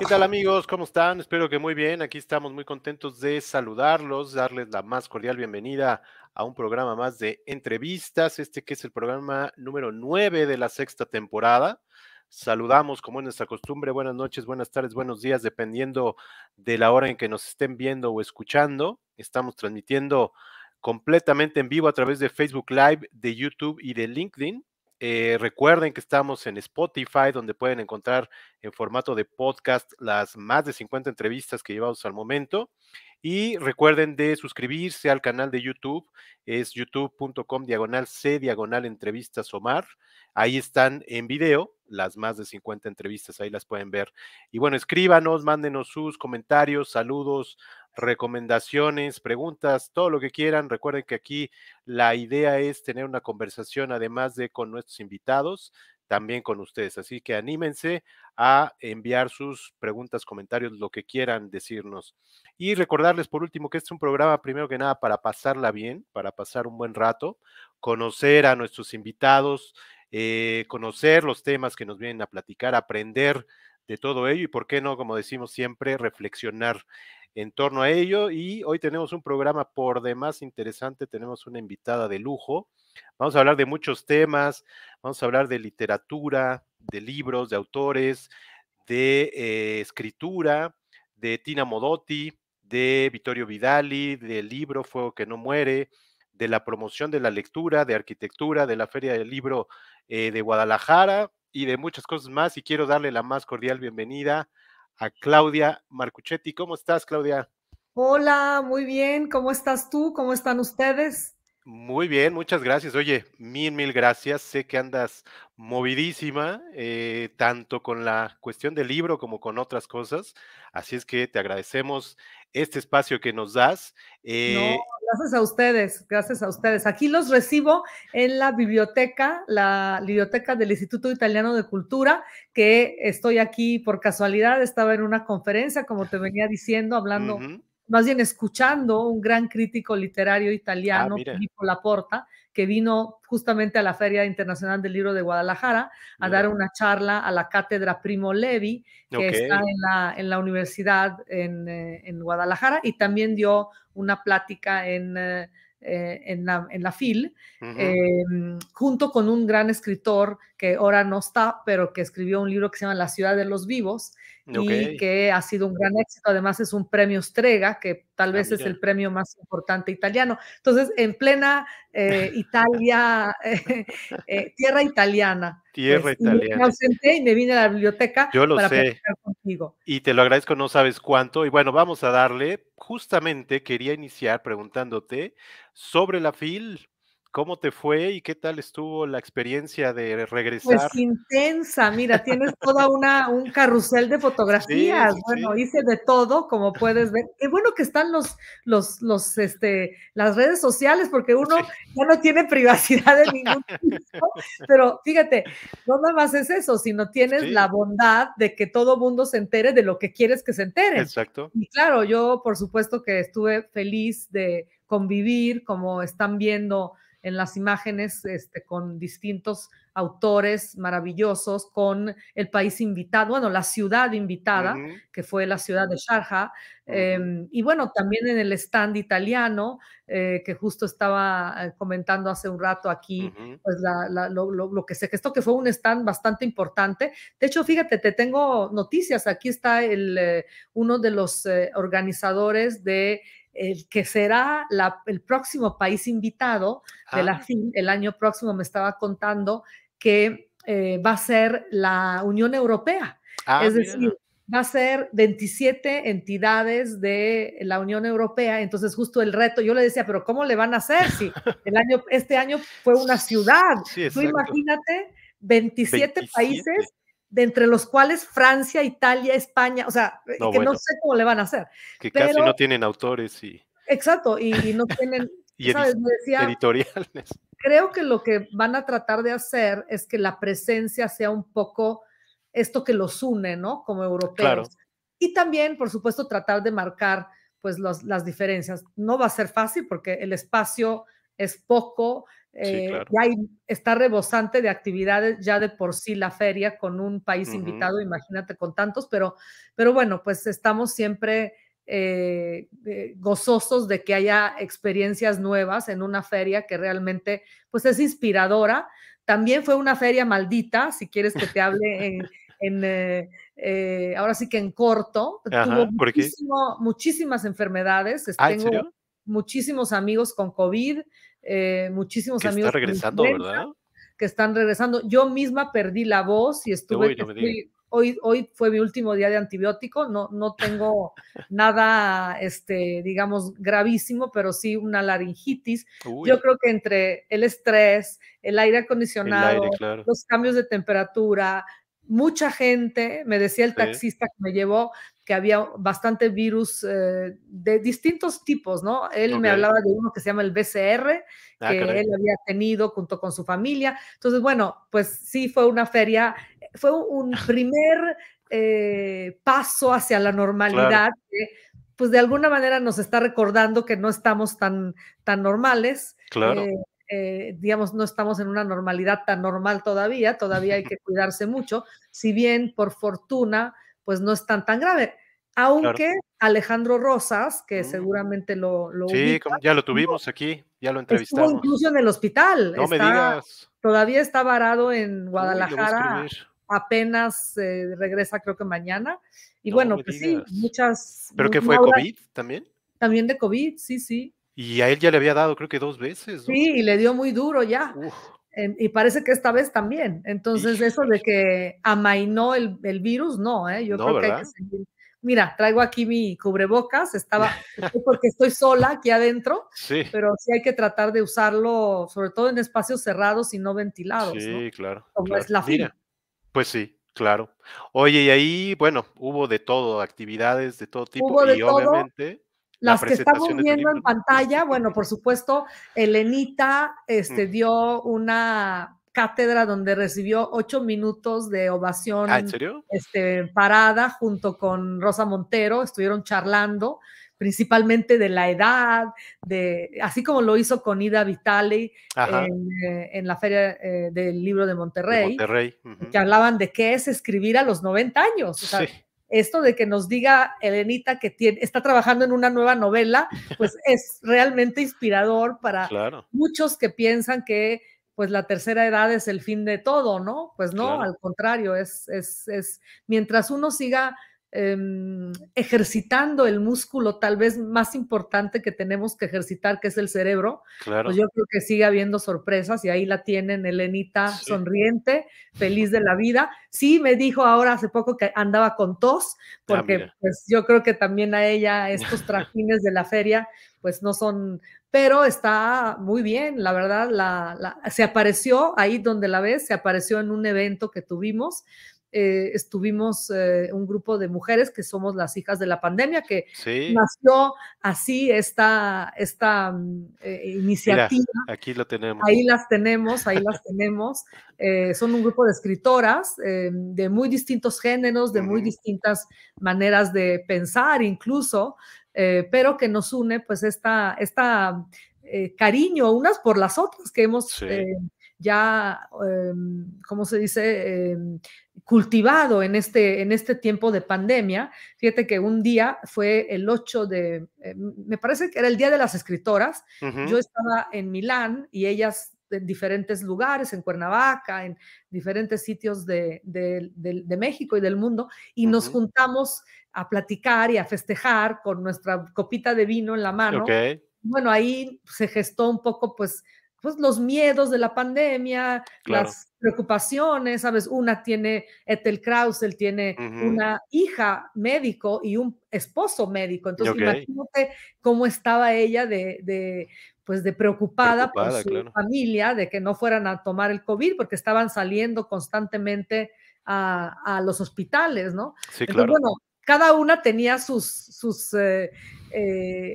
¿Qué tal amigos? ¿Cómo están? Espero que muy bien. Aquí estamos muy contentos de saludarlos, darles la más cordial bienvenida a un programa más de entrevistas, este que es el programa número 9 de la sexta temporada. Saludamos, como es nuestra costumbre, buenas noches, buenas tardes, buenos días, dependiendo de la hora en que nos estén viendo o escuchando. Estamos transmitiendo completamente en vivo a través de Facebook Live, de YouTube y de LinkedIn. Recuerden que estamos en Spotify, donde pueden encontrar en formato de podcast las más de 50 entrevistas que llevamos al momento. Y recuerden de suscribirse al canal de YouTube, es youtube.com/C/entrevistas Omar. Ahí están en video las más de 50 entrevistas, ahí las pueden ver. Y bueno, escríbanos, mándenos sus comentarios, saludos, recomendaciones, preguntas, todo lo que quieran. Recuerden que aquí la idea es tener una conversación, además de con nuestros invitados, también con ustedes. Así que anímense a enviar sus preguntas, comentarios, lo que quieran decirnos. Y recordarles por último que este es un programa primero que nada para pasarla bien, para pasar un buen rato, conocer a nuestros invitados, conocer los temas que nos vienen a platicar, aprender de todo ello y por qué no, como decimos siempre, reflexionar en torno a ello. Y hoy tenemos un programa por demás interesante, tenemos una invitada de lujo. Vamos a hablar de muchos temas, vamos a hablar de literatura, de libros, de autores, de escritura, de Tina Modotti, de Vittorio Vidali, del libro Fuego que no muere, de la promoción de la lectura, de arquitectura, de la Feria del Libro de Guadalajara y de muchas cosas más. Y quiero darle la más cordial bienvenida a Claudia Marcuchetti. ¿Cómo estás, Claudia? Hola, muy bien. ¿Cómo estás tú? ¿Cómo están ustedes? Muy bien, muchas gracias. Oye, mil gracias. Sé que andas movidísima, tanto con la cuestión del libro como con otras cosas. Así es que te agradecemos este espacio que nos das. No, Eh, gracias a ustedes, gracias a ustedes. Aquí los recibo en la biblioteca del Instituto Italiano de Cultura, que estoy aquí por casualidad, estaba en una conferencia, como te venía diciendo, hablando, Ujú. más bien escuchando un gran crítico literario Ah, italiano, mira, Filippo Laporta, que vino justamente a la Feria Internacional del Libro de Guadalajara a mira. dar una charla a la cátedra Primo Levi, que Ok. está en la universidad en Guadalajara, y también dio una plática en la FIL, Ujú. junto con un gran escritor que ahora no está, pero que escribió un libro que se llama La ciudad de los vivos Ok. y que ha sido un gran éxito. Además es un premio Strega, que tal Ah, vez es el mira. premio más importante italiano. Entonces, en plena Italia, tierra italiana, Tierra pues, y me italiana. ausenté y me vine a la biblioteca Yo lo para sé. platicar contigo. Y te lo agradezco, no sabes cuánto. Y bueno, vamos a darle. Justamente quería iniciar preguntándote sobre la FIL. ¿Cómo te fue y qué tal estuvo la experiencia de regresar? Pues intensa, mira, tienes toda un carrusel de Sí, fotografías. sí, Bueno, sí. hice de todo, como puedes ver. Qué bueno que están las redes sociales, porque Sí, uno ya no tiene privacidad de ningún tipo. Pero fíjate, no nada más es eso, sino tienes la sí, bondad de que todo mundo se entere de lo que quieres que se enteren. exacto. Y claro, yo por supuesto que estuve feliz de convivir, como están viendo en las imágenes, con distintos autores maravillosos, con el país invitado, bueno, la ciudad invitada, Ujú, que fue la ciudad de Sharjah, ujú, y bueno, también en el stand italiano, que justo estaba comentando hace un rato aquí, ujú. pues lo que se gestó, que fue un stand bastante importante. De hecho, fíjate, te tengo noticias, aquí está uno de los organizadores de el que será el próximo país invitado de la Ah, FIL, el año próximo me estaba contando que va a ser la Unión Europea, es decir, mira. va a ser 27 entidades de la Unión Europea, entonces justo el reto, yo le decía, pero ¿cómo le van a hacer si este año fue una ciudad? Sí, Tú exacto. imagínate 27 27. países, de entre los cuales Francia, Italia, España, o sea, No, que no bueno, sé cómo le van a hacer, que casi no pero tienen autores exacto, y no tienen, y ¿sabes? Me decía, editoriales. creo que lo que van a tratar de hacer es que la presencia sea un poco esto que los une, ¿no? Como europeos. Claro. Y también, por supuesto, tratar de marcar pues las diferencias. No va a ser fácil porque el espacio es poco, Sí, claro. Ya está rebosante de actividades ya de por sí la feria con un país invitado, imagínate con tantos, pero bueno, pues estamos siempre gozosos de que haya experiencias nuevas en una feria que realmente pues es inspiradora. También fue una feria maldita, si quieres que te hable ahora sí que en corto, tuvo Ajá, ¿por qué? muchísimas enfermedades, Ah, ¿en tengo serio? muchísimos amigos con COVID, muchísimos Que está amigos con regresando, influenza ¿verdad? que están regresando. Yo misma perdí la voz y Uy, no me digas. hoy fue mi último día de antibiótico, no tengo nada, digamos, gravísimo, pero sí una laringitis. Yo Uy, creo que entre el estrés, el aire el aire, acondicionado, claro. los cambios de temperatura, mucha gente, me decía el Sí. taxista que me llevó, que había bastante virus de distintos tipos, ¿no? Él me Okey. hablaba de uno que se llama el BCR, Ah, que caray. él había tenido junto con su familia. Entonces, bueno, pues sí fue una feria, fue un primer paso hacia la Claro, normalidad que pues de alguna manera nos está recordando que no estamos tan normales, claro. digamos, no estamos en una normalidad tan normal todavía hay que cuidarse mucho, si bien por fortuna, pues no es tan grave. Claro. Aunque Alejandro Rosas, que Mm. seguramente lo Sí, ubica, como ya lo tuvimos aquí, ya lo estuvo entrevistamos. incluso en el hospital, No me digas. todavía está varado en Uy, le voy a Guadalajara, escribir. apenas regresa creo que mañana. Y No bueno, me pues sí, digas. ¿Pero qué fue, Maura, COVID también? también de COVID, sí, sí. Y a él ya le había dado, creo que 2 veces, ¿no? Sí, y le dio muy duro ya. Uf, Y parece que esta vez también. Entonces, eso de híjole. que amainó el virus, no, yo No, creo que hay que ¿verdad? seguir. Mira, traigo aquí mi cubrebocas, porque estoy sola aquí adentro, Sí, pero sí hay que tratar de usarlo, sobre todo en espacios cerrados y no ventilados, ¿no? sí, claro, Como es claro. la FIL. Mira, pues sí, claro. Oye, y ahí, bueno, hubo de todo, actividades de todo tipo Hubo de y todo. obviamente la Las que estamos presentación de tu viendo en libro, ¿no? pantalla, bueno, por supuesto, Elenita Mm. dio una cátedra donde recibió 8 minutos de Ah, ¿en ovación serio? parada junto con Rosa Montero, estuvieron charlando principalmente de la edad, así como lo hizo con Ida Vitale Ajá, en la Feria del Libro de de Monterrey, Monterrey. que Ujú. hablaban de qué es escribir a los 90 años. O Sí, sea, esto de que nos diga Elenita que está trabajando en una nueva novela, pues es realmente inspirador para claro, muchos que piensan que pues la tercera edad es el fin de todo, ¿no? Pues no, claro. al contrario, mientras uno siga ejercitando el músculo tal vez más importante que tenemos que ejercitar, que es el cerebro, pues Claro, yo creo que sigue habiendo sorpresas y ahí la tienen, Elenita sí. sonriente, feliz de la vida. Sí, me dijo ahora hace poco que andaba con tos, Ah, porque mira. pues yo creo que también a ella estos trajines de la feria pues no son, pero está muy bien, la verdad, se apareció ahí donde la ves, se apareció en un evento que tuvimos, estuvimos un grupo de mujeres que somos las hijas de la pandemia, que Sí, nació así mira, iniciativa. aquí lo Ahí tenemos. las tenemos, ahí las tenemos. Son un grupo de escritoras de muy distintos géneros, de muy Ujú. distintas maneras de pensar incluso, pero que nos une pues cariño unas por las otras que hemos Sí, ya, ¿cómo se dice? Cultivado en este tiempo de pandemia. Fíjate que un día fue el 8 me parece que era el Día de las Escritoras. Yo ujú, estaba en Milán y ellas en diferentes lugares, en Cuernavaca, en diferentes sitios de México y del mundo, y nos ujú. juntamos a platicar y a festejar con nuestra copita de vino en la mano. Okey, Bueno, ahí se gestó un poco, pues los miedos de la pandemia, claro. las preocupaciones, ¿sabes? Una tiene, Ethel Krausel tiene Ujú. una hija médico y un esposo médico. Entonces, Okey, imagínate cómo estaba ella pues de preocupada por preocupada, su claro. familia, de que no fueran a tomar el COVID, porque estaban saliendo constantemente a los hospitales, ¿no? Sí, Entonces, claro. bueno, cada una tenía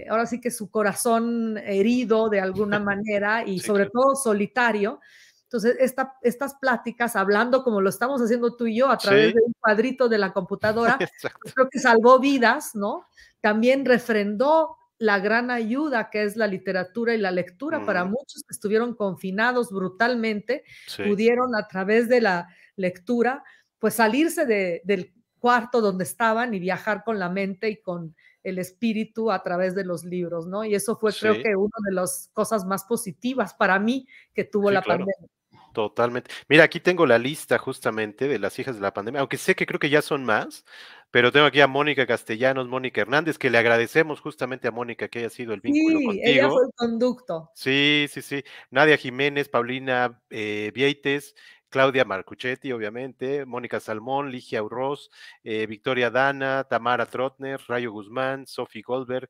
ahora sí que su corazón herido de alguna manera y Sí, sobre claro. todo solitario. Entonces, estas pláticas, hablando como lo estamos haciendo tú y yo a través Sí, de un cuadrito de la computadora, pues exacto. creo que salvó vidas, ¿no? También refrendó la gran ayuda que es la literatura y la lectura para Ujú, muchos que estuvieron confinados brutalmente, sí, pudieron a través de la lectura, pues salirse del cuarto donde estaban y viajar con la mente y con el espíritu a través de los libros, ¿no? Y eso fue, creo sí, que, una de las cosas más positivas para mí que tuvo sí, la claro. pandemia. Totalmente. Mira, aquí tengo la lista justamente de las hijas de la pandemia, aunque sé que creo que ya son más, pero tengo aquí a Mónica Castellanos, Mónica Hernández, que le agradecemos justamente a Mónica que haya sido el vínculo Sí, ella fue contigo. el conducto. Sí, sí, sí. Nadia Jiménez, Paulina Vieites, Claudia Marcuchetti, obviamente, Mónica Salmón, Ligia Urroz, Victoria Dana, Tamara Trotner, Rayo Guzmán, Sofi Goldberg,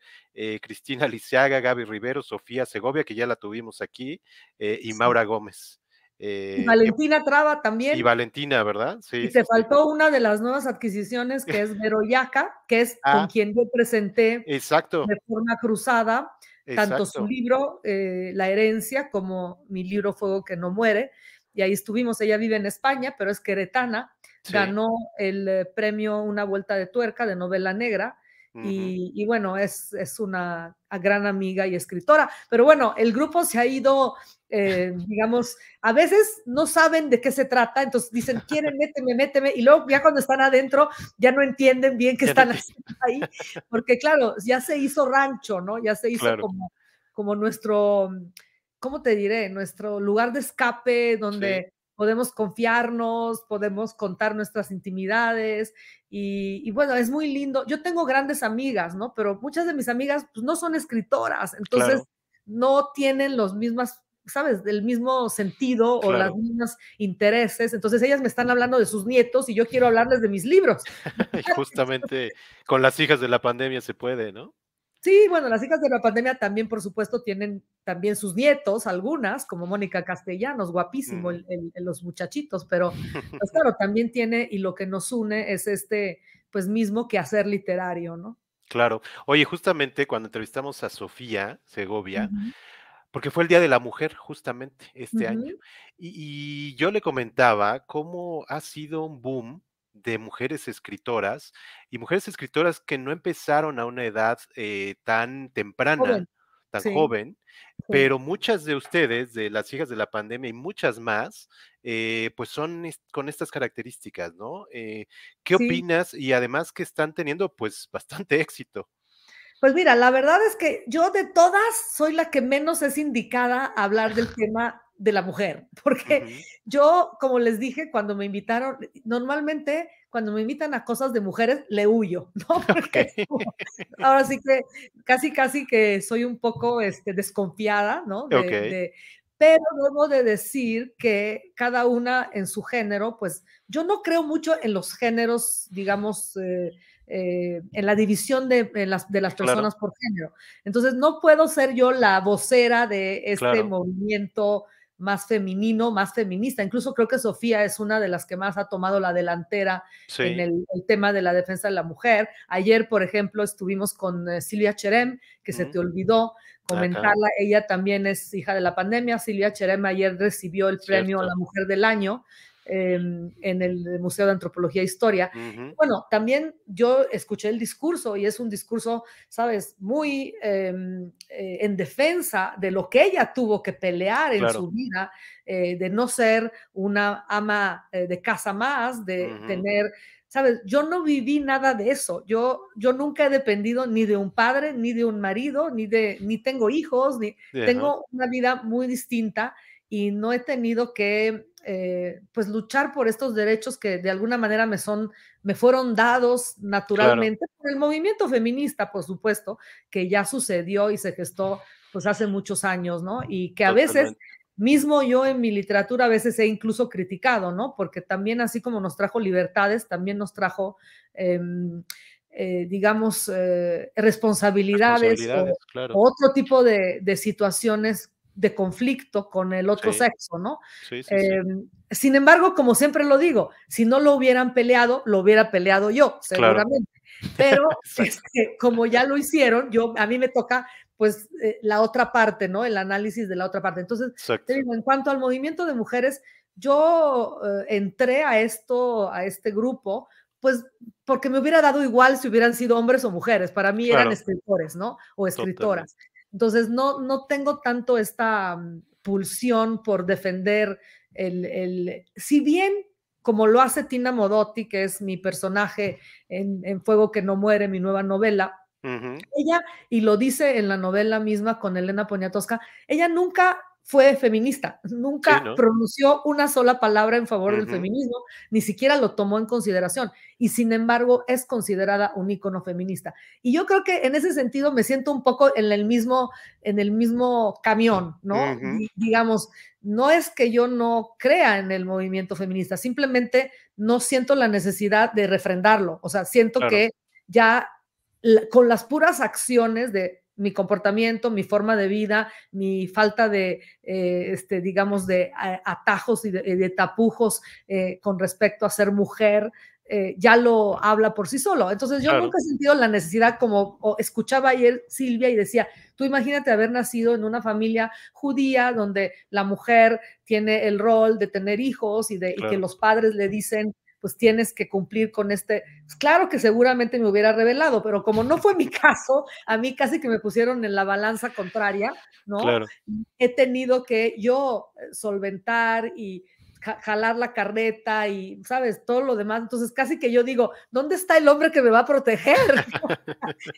Cristina Lisiaga, Gaby Rivero, Sofía Segovia, que ya la tuvimos aquí, y Sí. Maura Gómez. Y Que Valentina Traba y también. Valentina, ¿verdad? Sí, Y sí, te sí. faltó una de las nuevas adquisiciones, que es Vero Yaca, que es con Ah, quien yo presenté exacto, de forma cruzada tanto su exacto. libro, La herencia, como mi libro Fuego que no muere. Y ahí estuvimos. Ella vive en España, pero es queretana. Sí. Ganó el premio Una Vuelta de Tuerca de novela negra. Ujú. Y bueno, es una gran amiga y escritora. Pero bueno, el grupo se ha ido, digamos, a veces no saben de qué se trata, entonces dicen, quieren, méteme, méteme, y luego ya cuando están adentro ya no entienden bien qué Ya no están enti haciendo ahí, porque claro, ya se hizo rancho, ¿no? Ya se hizo claro, como nuestro, ¿cómo te diré? Nuestro lugar de escape sí, donde podemos confiarnos, podemos contar nuestras intimidades y bueno, es muy lindo. Yo tengo grandes amigas, ¿no? Pero muchas de mis amigas pues, no son escritoras, entonces claro, no tienen los mismas, ¿sabes? Del mismo sentido o las claro. mismas intereses. Entonces ellas me están hablando de sus nietos y yo quiero hablarles de mis libros. Y justamente con las hijas de la pandemia se puede, ¿no? Sí, bueno, las hijas de la pandemia también, por supuesto, tienen también sus nietos, algunas, como Mónica Castellanos, guapísimo Ujú. los muchachitos, pero pues claro, también tiene, y lo que nos une es este, pues mismo quehacer literario, ¿no? Claro. Oye, justamente cuando entrevistamos a Sofía Segovia, Ujú, porque fue el Día de la Mujer justamente este año, ujú, y yo le comentaba cómo ha sido un boom de mujeres escritoras que no empezaron a una edad, tan temprana, joven, tan sí, joven, sí, pero muchas de ustedes, de las hijas de la pandemia y muchas más, pues son con estas características, ¿no? ¿Qué sí. opinas? Y además que están teniendo pues bastante éxito. Pues mira, la verdad es que yo de todas soy la que menos es indicada a hablar del tema de la mujer, porque Ujú. yo, como les dije, cuando me invitaron, normalmente cuando me invitan a cosas de mujeres, le huyo, ¿no? Porque Ok, es como, ahora sí que casi que soy un poco desconfiada, ¿no? ok, Pero debo de decir que cada una en su género, pues yo no creo mucho en los géneros, digamos, en la división de las claro, personas por género. Entonces, no puedo ser yo la vocera de este claro, movimiento más femenino, más feminista. Incluso creo que Sofía es una de las que más ha tomado la delantera en sí. el tema de la defensa de la mujer. Ayer, por ejemplo, estuvimos con Silvia Cherem, que se Mm, te olvidó acá, comentarla. Ella también es hija de la pandemia. Silvia Cherem ayer recibió el premio a la cierto. Mujer del Año en el Museo de Antropología e Historia. Ujú, Bueno, también yo escuché el discurso y es un discurso, sabes, muy en defensa de lo que ella tuvo que pelear en claro. su vida, de no ser una ama de casa más, de Ujú, tener, sabes, yo no viví nada de eso. Yo nunca he dependido ni de un padre, ni de un marido, ni tengo hijos, ni ajá, tengo una vida muy distinta y no he tenido que pues luchar por estos derechos que de alguna manera me fueron dados claro, naturalmente por el movimiento feminista, por supuesto, que ya sucedió y se gestó pues hace muchos años, ¿no? Y que a veces, totalmente. mismo yo en mi literatura a veces he incluso criticado, ¿no? Porque también así como nos trajo libertades, también nos trajo, eh, digamos, responsabilidades Responsabilidades, claro. o otro tipo de situaciones de conflicto con el otro Sí, sexo, ¿no? sí, sí, sí. Eh, Sin embargo, como siempre lo digo, si no lo hubieran peleado, lo hubiera peleado yo, Claro, seguramente. Pero exacto, como ya lo hicieron, a mí me toca pues la otra parte, ¿no? El análisis de la otra parte. Entonces, te exacto. digo, en cuanto al movimiento de mujeres, yo entré a este grupo pues porque me hubiera dado igual si hubieran sido hombres o mujeres, para mí eran Claro, escritores, ¿no? O totalmente. escritoras. Entonces, no tengo tanto esta pulsión por defender si bien como lo hace Tina Modotti, que es mi personaje en Fuego que no muere, mi nueva novela, Ujú. ella, y lo dice en la novela misma con Elena Poniatowska, ella nunca fue feminista, Sí, nunca ¿no? pronunció una sola palabra en favor del Ujú. feminismo, ni siquiera lo tomó en consideración, y sin embargo es considerada un ícono feminista. Y yo creo que en ese sentido me siento un poco en el mismo camión, ¿no? Ujú. Digamos, no es que yo no crea en el movimiento feminista, simplemente no siento la necesidad de refrendarlo, o sea, siento Claro, que ya con las puras acciones de mi comportamiento, mi forma de vida, mi falta de, digamos, de atajos y de tapujos con respecto a ser mujer, ya lo habla por sí solo. Entonces yo claro, nunca he sentido la necesidad, como escuchaba ayer Silvia y decía, tú imagínate haber nacido en una familia judía donde la mujer tiene el rol de tener hijos y que claro. los padres le dicen, pues tienes que cumplir con pues claro que seguramente me hubiera revelado, pero como no fue mi caso, a mí casi que me pusieron en la balanza contraria, ¿no? Claro. He tenido que yo solventar y jalar la carreta y, ¿sabes? Todo lo demás. Entonces, casi que yo digo, ¿dónde está el hombre que me va a proteger?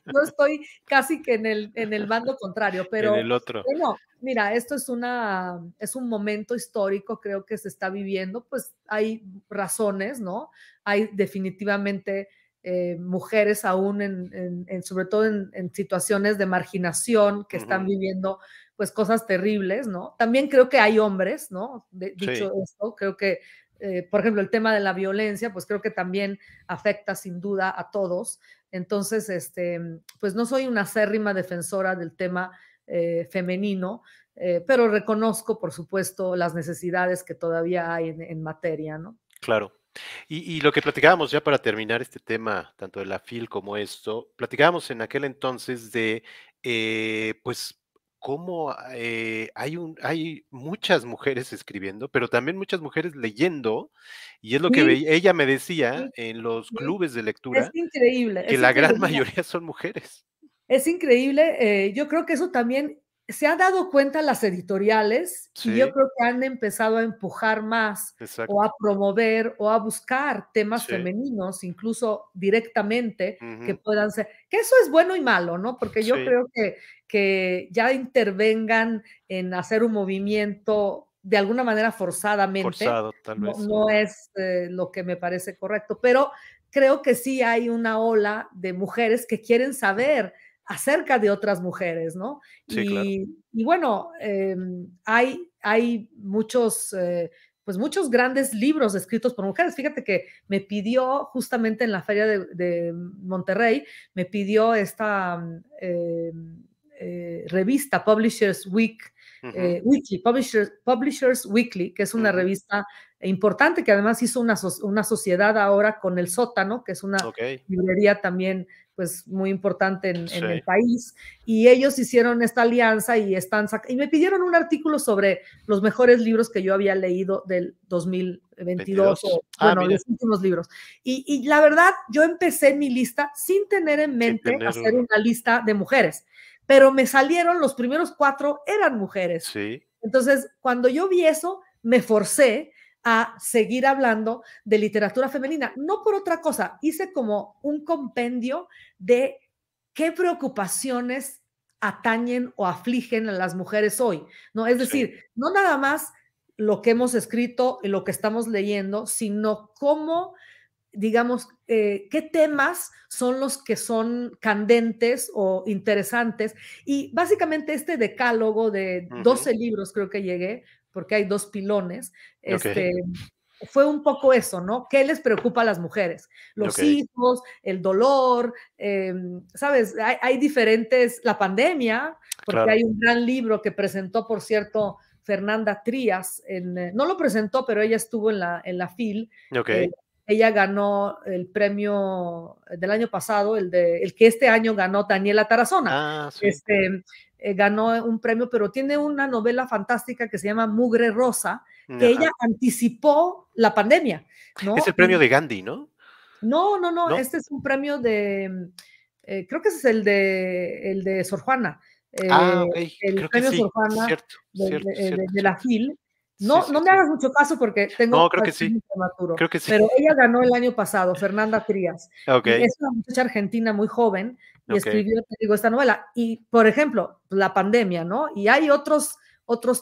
Yo estoy casi que en el bando contrario, En pero el otro. bueno, mira, esto es un momento histórico, creo que se está viviendo, pues hay razones, ¿no? Hay definitivamente mujeres aún sobre todo en situaciones de marginación que están Ujú. viviendo pues cosas terribles, ¿no? También creo que hay hombres, ¿no? Sí, Dicho esto, creo que, por ejemplo, el tema de la violencia, pues creo que también afecta sin duda a todos. Entonces, pues no soy una acérrima defensora del tema femenino, pero reconozco, por supuesto, las necesidades que todavía hay en materia, ¿no? claro. Y lo que platicábamos ya para terminar este tema, tanto de la FIL como esto, platicábamos en aquel entonces de, pues, cómo hay muchas mujeres escribiendo, pero también muchas mujeres leyendo, y es lo que Sí, ella me decía sí, en los sí. clubes de Es lectura, increíble, que es la gran increíble. Mira, mayoría son mujeres. es increíble, yo creo que eso también se han dado cuenta las editoriales y yo Sí, creo que han empezado a empujar más o exacto. a promover o a buscar temas Sí, femeninos, incluso directamente, que ujú, puedan ser, que eso es bueno y malo, ¿no? Porque yo sí, creo que ya intervengan en hacer un movimiento de alguna manera forzadamente, forzado, tal no, vez. no es lo que me parece correcto, pero creo que sí hay una ola de mujeres que quieren saber acerca de otras mujeres, ¿no? Sí, claro. Y bueno, hay muchos, pues muchos grandes libros escritos por mujeres. Fíjate que me pidió justamente en la feria de Monterrey, me pidió esta revista Publishers Ujú, Weekly, Publishers Weekly, que es una ujú, revista importante que además hizo una sociedad ahora con El Sótano, que es una okey, librería también pues muy importante en el sí, país, y ellos hicieron esta alianza y me pidieron un artículo sobre los mejores libros que yo había leído del 2022 22. o Ah, bueno, mira, los últimos libros. Y la verdad, yo empecé mi lista sin tener en sin mente hacer tenerlo. una lista de mujeres, pero me salieron los primeros 4 eran mujeres. Sí, Entonces, cuando yo vi eso, me forcé a seguir hablando de literatura femenina, no por otra cosa, hice como un compendio de qué preocupaciones atañen o afligen a las mujeres hoy, ¿no? Es sí, decir, no nada más lo que hemos escrito y lo que estamos leyendo, sino cómo, digamos, qué temas son los que son candentes o interesantes. Y básicamente este decálogo de ujú, 12 libros creo que llegué, porque hay 2 pilones, okey, fue un poco eso, ¿no? ¿Qué les preocupa a las mujeres? Los okey, hijos, el dolor, ¿sabes? Hay diferentes, la pandemia, porque claro, hay un gran libro que presentó, por cierto, Fernanda Trías, no lo presentó, pero ella estuvo en la FIL, okey. ella ganó el premio del año pasado, el que este año ganó Daniela Tarazona. Ah, sí, Este, ganó un premio, pero tiene una novela fantástica que se llama Mugre Rosa, que ajá. ella anticipó la pandemia, Es el ¿no? premio de Gandhi, ¿no? No, no, no, ¿no? este es un premio de, creo que ese es el de Sor Juana, Ah, ok, el creo que premio Sor sí, Juana cierto, cierto, cierto, de la cierto. FIL. Sí, No, sí, no me sí. hagas mucho caso porque No, tengo creo que sí, Alzheimer prematuro, creo que sí. pero ella ganó el año pasado, Fernanda Trías, y Ok, es una muchacha argentina muy joven y ok, escribió, te digo, esta novela. Y, por ejemplo, la pandemia, ¿no? Y hay otros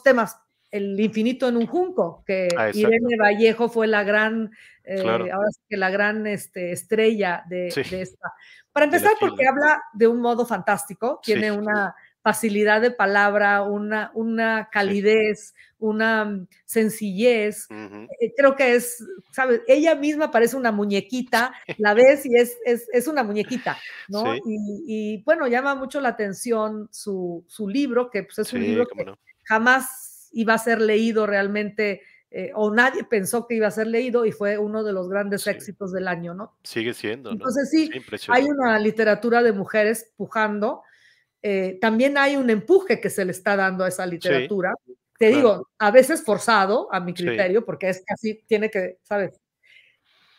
temas, El infinito en un junco, ah, que exacto, Irene Vallejo fue la gran claro, ahora sí que la gran estrella sí, de esta. Para de la empezar, FIL, porque ¿no? habla de un modo fantástico, Sí, tiene una facilidad de palabra, una sí, calidez, una sencillez. ujú, Creo que es, ¿sabes? Ella misma parece una muñequita, la ves y es una muñequita, ¿no? sí, Y bueno, llama mucho la atención su libro, que pues, es un sí, libro cómo que no. jamás iba a ser leído realmente o nadie pensó que iba a ser leído y fue uno de los grandes Sí, éxitos del año, ¿no? sigue siendo, ¿no? Entonces Sí, sí, hay impresionante. una literatura de mujeres pujando, también hay un empuje que se le está dando a esa Sí, literatura, te claro, digo, a veces forzado a mi sí, criterio, porque es casi, tiene que, ¿sabes?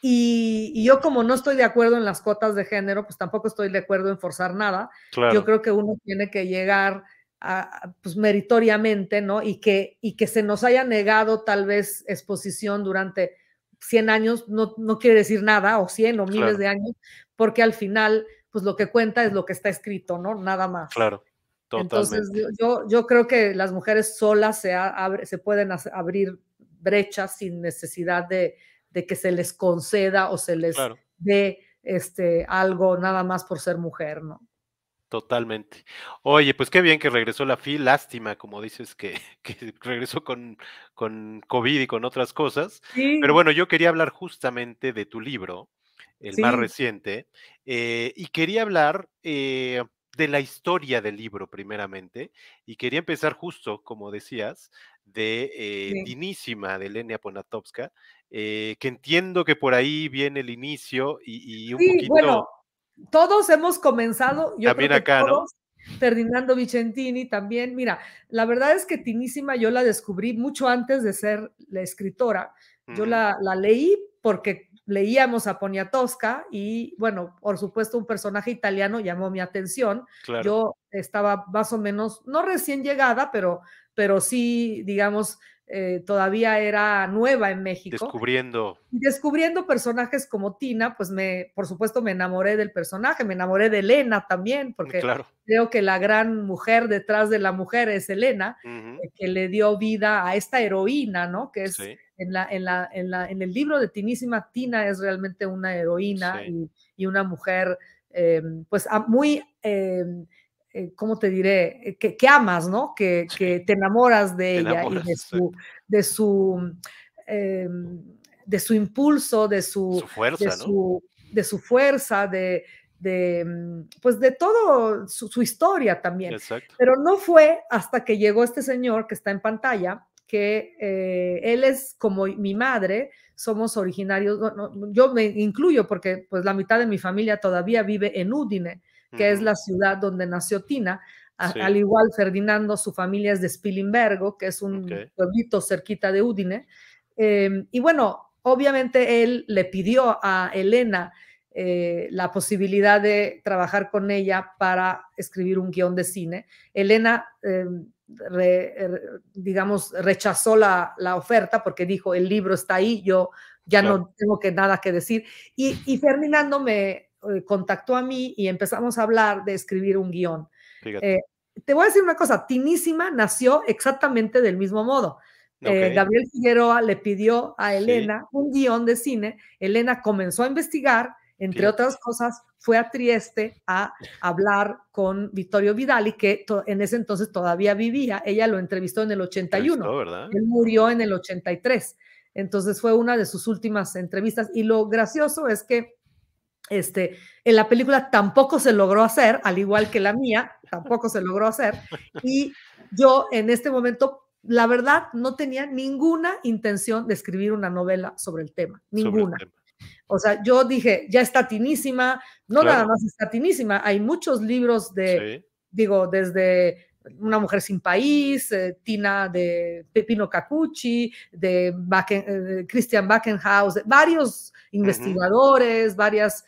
Y yo como no estoy de acuerdo en las cuotas de género, pues tampoco estoy de acuerdo en forzar nada. Yo claro, creo que uno tiene que llegar pues meritoriamente, ¿no? Y que se nos haya negado tal vez exposición durante 100 años, no, no quiere decir nada, o 100 o miles claro, de años, porque al final, pues lo que cuenta es lo que está escrito, ¿no? Nada más. claro, Entonces, totalmente. yo creo que las mujeres solas se pueden abrir brechas sin necesidad de que se les conceda o se les Claro, dé algo nada más por ser mujer, ¿no? totalmente. Oye, pues qué bien que regresó la FIL, lástima, como dices, que, que regresó con COVID y con otras cosas. Pero Sí, bueno, yo quería hablar justamente de tu libro, el más sí, reciente, y quería hablar de la historia del libro primeramente, y quería empezar justo, como decías, de sí. Tinísima de Lenia Poniatowska, que entiendo que por ahí viene el inicio y un Sí, poquito bueno, todos hemos comenzado, yo creo también que acá, ¿no? todos, Ferdinando Vicentini también. Mira, la verdad es que Tinísima yo la descubrí mucho antes de ser la escritora. Yo Ujú, la leí porque leíamos a Poniatowska y, bueno, por supuesto, un personaje italiano llamó mi atención. claro, Yo estaba más o menos, no recién llegada, pero sí, digamos, todavía era nueva en México descubriendo, descubriendo personajes como Tina, pues por supuesto me enamoré del personaje, me enamoré de Elena también, porque claro, creo que la gran mujer detrás de la mujer es Elena, ujú, que le dio vida a esta heroína, ¿no? Que es sí, en el libro de Tinísima, Tina es realmente una heroína sí, y una mujer, pues muy, ¿cómo te diré? Que amas, ¿no? sí, Que te enamoras de te ella y enamoras, exacto. de su eh, de su impulso, Su fuerza, ¿no? de su fuerza, pues de todo su historia también. Exacto, Pero no fue hasta que llegó este señor que está en pantalla, que él es como mi madre, somos originarios, yo me incluyo porque pues la mitad de mi familia todavía vive en Udine, que es ujú, la ciudad donde nació Tina. Al sí, igual Ferdinando, su familia es de Spilimbergo, que es un okey, pueblito cerquita de Udine. Y bueno, obviamente él le pidió a Elena la posibilidad de trabajar con ella para escribir un guión de cine. Elena, digamos, rechazó la oferta porque dijo, el libro está ahí, yo ya claro, no tengo nada que decir. Y Ferdinando me contactó a mí y empezamos a hablar de escribir un guión. fíjate, Eh, Te voy a decir una cosa, Tinísima nació exactamente del mismo modo. okey, Gabriel Figueroa le pidió a sí, Elena un guión de cine, Elena comenzó a investigar, entre fíjate, otras cosas, fue a Trieste a hablar con Vittorio Vidali, que en ese entonces todavía vivía, ella lo entrevistó en el 81, entrevistó, ¿verdad? él murió en el 83, entonces fue una de sus últimas entrevistas y lo gracioso es que en la película tampoco se logró hacer, al igual que la mía, tampoco se logró hacer. Y yo en este momento, la verdad, no tenía ninguna intención de escribir una novela sobre el tema, Sobre el ninguna. tema, O sea, yo dije, ya está Tinísima, no nada claro, más está Tinísima, hay muchos libros sí, digo, desde Una mujer sin país, Tina de Pepino Cacucci, de Christian Backenhaus, varios investigadores, varias,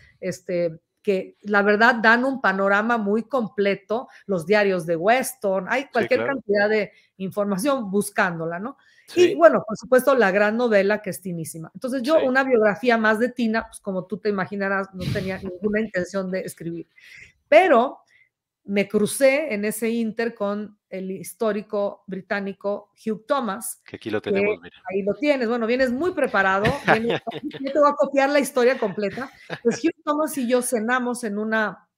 que la verdad dan un panorama muy completo, los diarios de Weston, hay cualquier cantidad de información buscándola, ¿no? Y bueno, por supuesto, la gran novela que es Tinísima. Entonces yo una biografía más de Tina, pues como tú te imaginarás, no tenía ninguna intención de escribir. Pero me crucé en ese inter con el histórico británico Hugh Thomas. Que aquí lo tenemos, mira. Ahí lo tienes. Bueno, vienes muy preparado. Yo te voy a copiar la historia completa. Pues Hugh Thomas y yo cenamos en una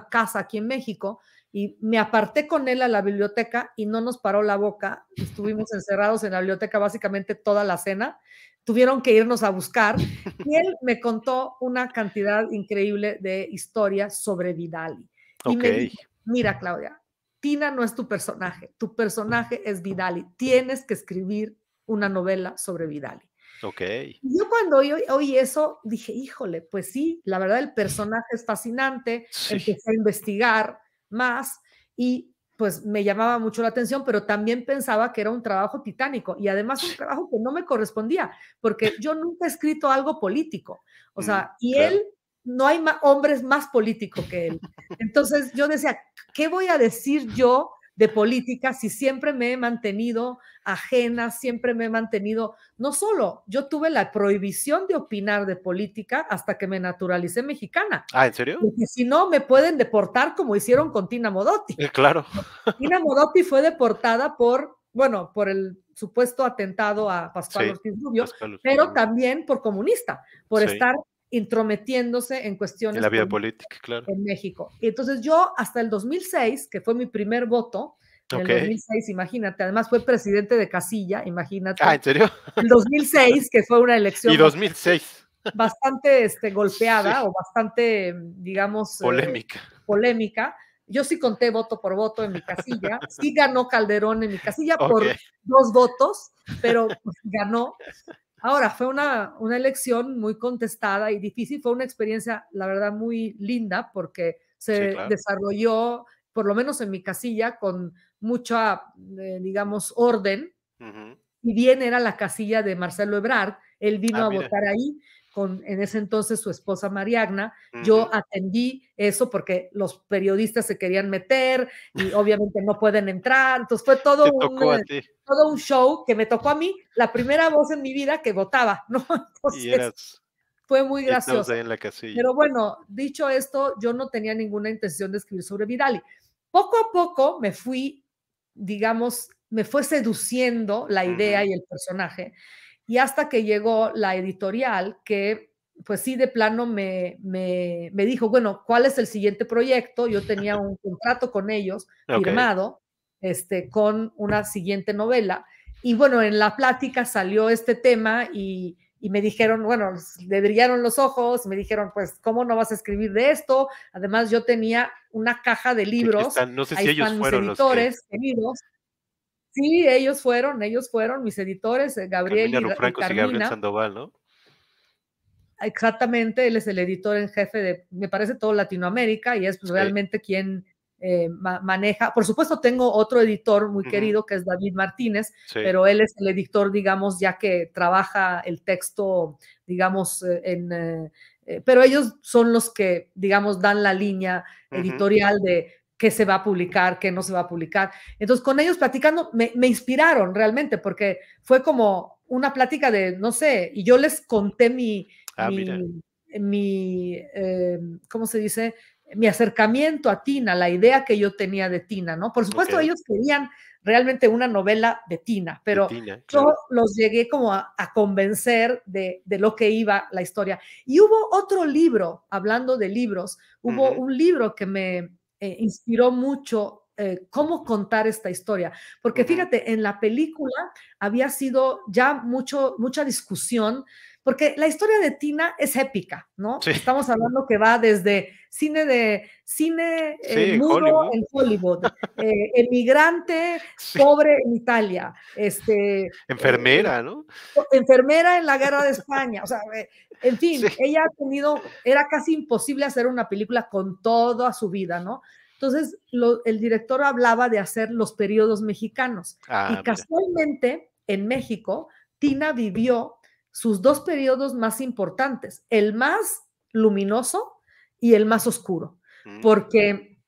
casa aquí en México y me aparté con él a la biblioteca y no nos paró la boca. Estuvimos encerrados en la biblioteca básicamente toda la cena. Tuvieron que irnos a buscar y él me contó una cantidad increíble de historias sobre Vidali. Y me dijo, mira, Claudia, Tina no es tu personaje es Vidali, tienes que escribir una novela sobre Vidali. Y yo cuando oí eso, dije, híjole, pues sí, la verdad el personaje es fascinante, empecé a investigar más y pues me llamaba mucho la atención, pero también pensaba que era un trabajo titánico y además un trabajo que no me correspondía, porque yo nunca he escrito algo político, o sea, y él, no hay hombres más políticos que él. Entonces yo decía, ¿qué voy a decir yo de política si siempre me he mantenido ajena, siempre me he mantenido, no solo, yo tuve la prohibición de opinar de política hasta que me naturalicé mexicana. ¿Ah, en serio? Porque si no, me pueden deportar como hicieron con Tina Modotti. Claro. Tina Modotti fue deportada por el supuesto atentado a Pascual Ortiz Rubio, pero también por comunista, por estar intrometiéndose en cuestiones en la vida política, claro. En México. Y entonces yo hasta el 2006, que fue mi primer voto, en el 2006, imagínate, además fue presidente de casilla, imagínate. Ah, ¿en serio? El 2006, que fue una elección. Y 2006. Bastante golpeada o bastante, digamos, polémica. Yo sí conté voto por voto en mi casilla. Sí ganó Calderón en mi casilla por 2 votos, pero pues, ganó. Ahora, fue una elección muy contestada y difícil. Fue una experiencia, la verdad, muy linda porque se desarrolló, por lo menos en mi casilla, con mucha, digamos, orden. Y bien era la casilla de Marcelo Ebrard. Él vino a votar ahí con, en ese entonces, su esposa Mariagna. Yo atendí eso porque los periodistas se querían meter y obviamente no pueden entrar. Entonces fue todo un show que me tocó a mí, la primera voz en mi vida que votaba, ¿no? Entonces, fue muy gracioso. Ahí en la casilla. Pero bueno, dicho esto, yo no tenía ninguna intención de escribir sobre Vidali. Poco a poco me fui, digamos, me fue seduciendo la idea y el personaje. Y hasta que llegó la editorial que, pues sí, de plano me dijo, bueno, ¿cuál es el siguiente proyecto? Yo tenía un contrato con ellos firmado, con una siguiente novela. Y bueno, en la plática salió este tema y me dijeron, bueno, le brillaron los ojos, me dijeron, pues, ¿cómo no vas a escribir de esto? Además, yo tenía una caja de libros. No sé ahí si ellos están fueron mis editores queridos. Sí, ellos fueron mis editores, Gabriel Carmina y Rufrancos y Gabriel Sandoval, ¿no? Exactamente, él es el editor en jefe de, me parece, todo Latinoamérica y es realmente quien maneja. Por supuesto, tengo otro editor muy querido que es David Martínez, pero él es el editor, digamos, ya que trabaja el texto, digamos, pero ellos son los que, digamos, dan la línea editorial de qué se va a publicar, qué no se va a publicar. Entonces, con ellos platicando, me inspiraron realmente, porque fue como una plática de, no sé, y yo les conté ¿cómo se dice? Mi acercamiento a Tina, la idea que yo tenía de Tina, ¿no? Por supuesto, ellos querían realmente una novela de Tina, pero yo los llegué como a convencer de lo que iba la historia. Y hubo otro libro, hablando de libros, hubo un libro que me inspiró mucho cómo contar esta historia, porque fíjate, en la película había sido ya mucha discusión, porque la historia de Tina es épica, ¿no? Estamos hablando que va desde cine mudo Hollywood. en Hollywood, emigrante, pobre en Italia, enfermera, ¿no? Enfermera en la guerra de España, o sea, en fin, ella era casi imposible hacer una película con toda su vida, ¿no? Entonces, el director hablaba de hacer los periodos mexicanos. Y casualmente, en México, Tina vivió sus dos periodos más importantes, el más luminoso y el más oscuro, porque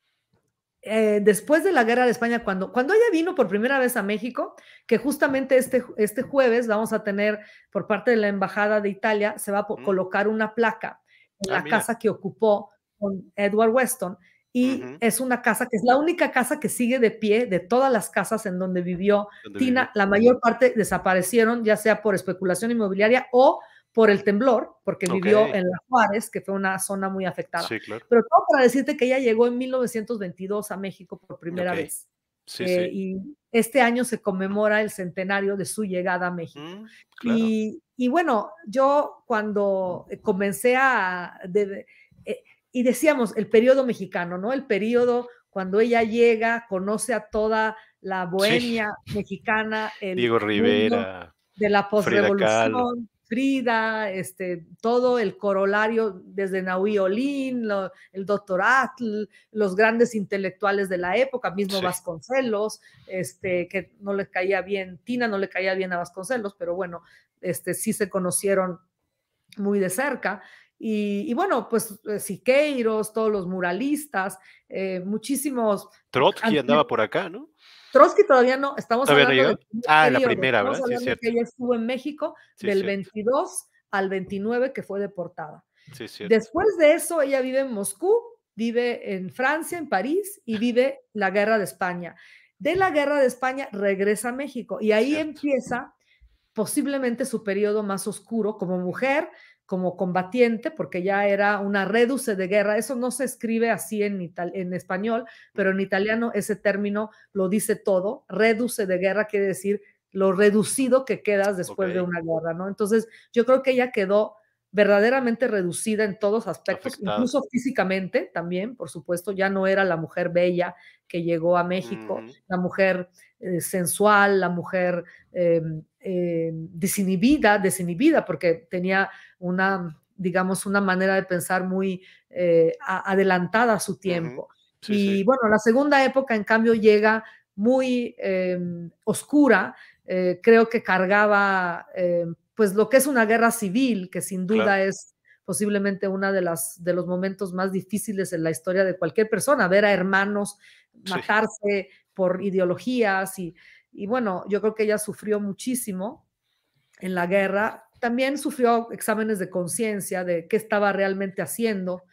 después de la Guerra de España, cuando ella vino por primera vez a México, que justamente este jueves vamos a tener por parte de la Embajada de Italia, se va a colocar una placa en la casa que ocupó con Edward Weston, y es una casa que es la única casa que sigue de pie de todas las casas en donde vivió Tina. La mayor parte desaparecieron, ya sea por especulación inmobiliaria o por el temblor, porque vivió en La Juárez, que fue una zona muy afectada. Sí, claro. Pero todo para decirte que ella llegó en 1922 a México por primera vez. Sí, y este año se conmemora el centenario de su llegada a México. Claro. Y bueno, yo cuando comencé y decíamos el periodo mexicano, ¿no? El periodo cuando ella llega, conoce a toda la bohemia mexicana, el Diego mundo Rivera, de la Frida Kahlo. posrevolución, Frida, todo el corolario desde Nahui Olin, el doctor Atl, los grandes intelectuales de la época, mismo Vasconcelos, que no le caía bien, Tina no le caía bien a Vasconcelos, pero bueno, sí se conocieron muy de cerca. Y bueno, pues Siqueiros, todos los muralistas, muchísimos. Trotsky andaba por acá, ¿no? Trotsky todavía no, estamos hablando del la primera, estamos ¿verdad? hablando Sí, de que ella estuvo en México del 22 al 29 que fue deportada. Sí, Después de eso, ella vive en Moscú, vive en Francia, en París, y vive la Guerra de España. De la Guerra de España regresa a México y ahí empieza posiblemente su periodo más oscuro como mujer, como combatiente, porque ya era una reduce de guerra. Eso no se escribe así en español, pero en italiano ese término lo dice todo. Reduce de guerra quiere decir lo reducido que quedas después de una guerra, ¿no? Entonces, yo creo que ella quedó verdaderamente reducida en todos aspectos, incluso físicamente también, por supuesto, ya no era la mujer bella que llegó a México, la mujer sensual, la mujer desinhibida, porque tenía digamos, una manera de pensar muy adelantada a su tiempo. Y bueno, la segunda época, en cambio, llega muy oscura, creo que cargaba pues lo que es una guerra civil, que sin duda es posiblemente una de los momentos más difíciles en la historia de cualquier persona, ver a hermanos matarse por ideologías y bueno, yo creo que ella sufrió muchísimo en la guerra. También sufrió exámenes de conciencia de qué estaba realmente haciendo.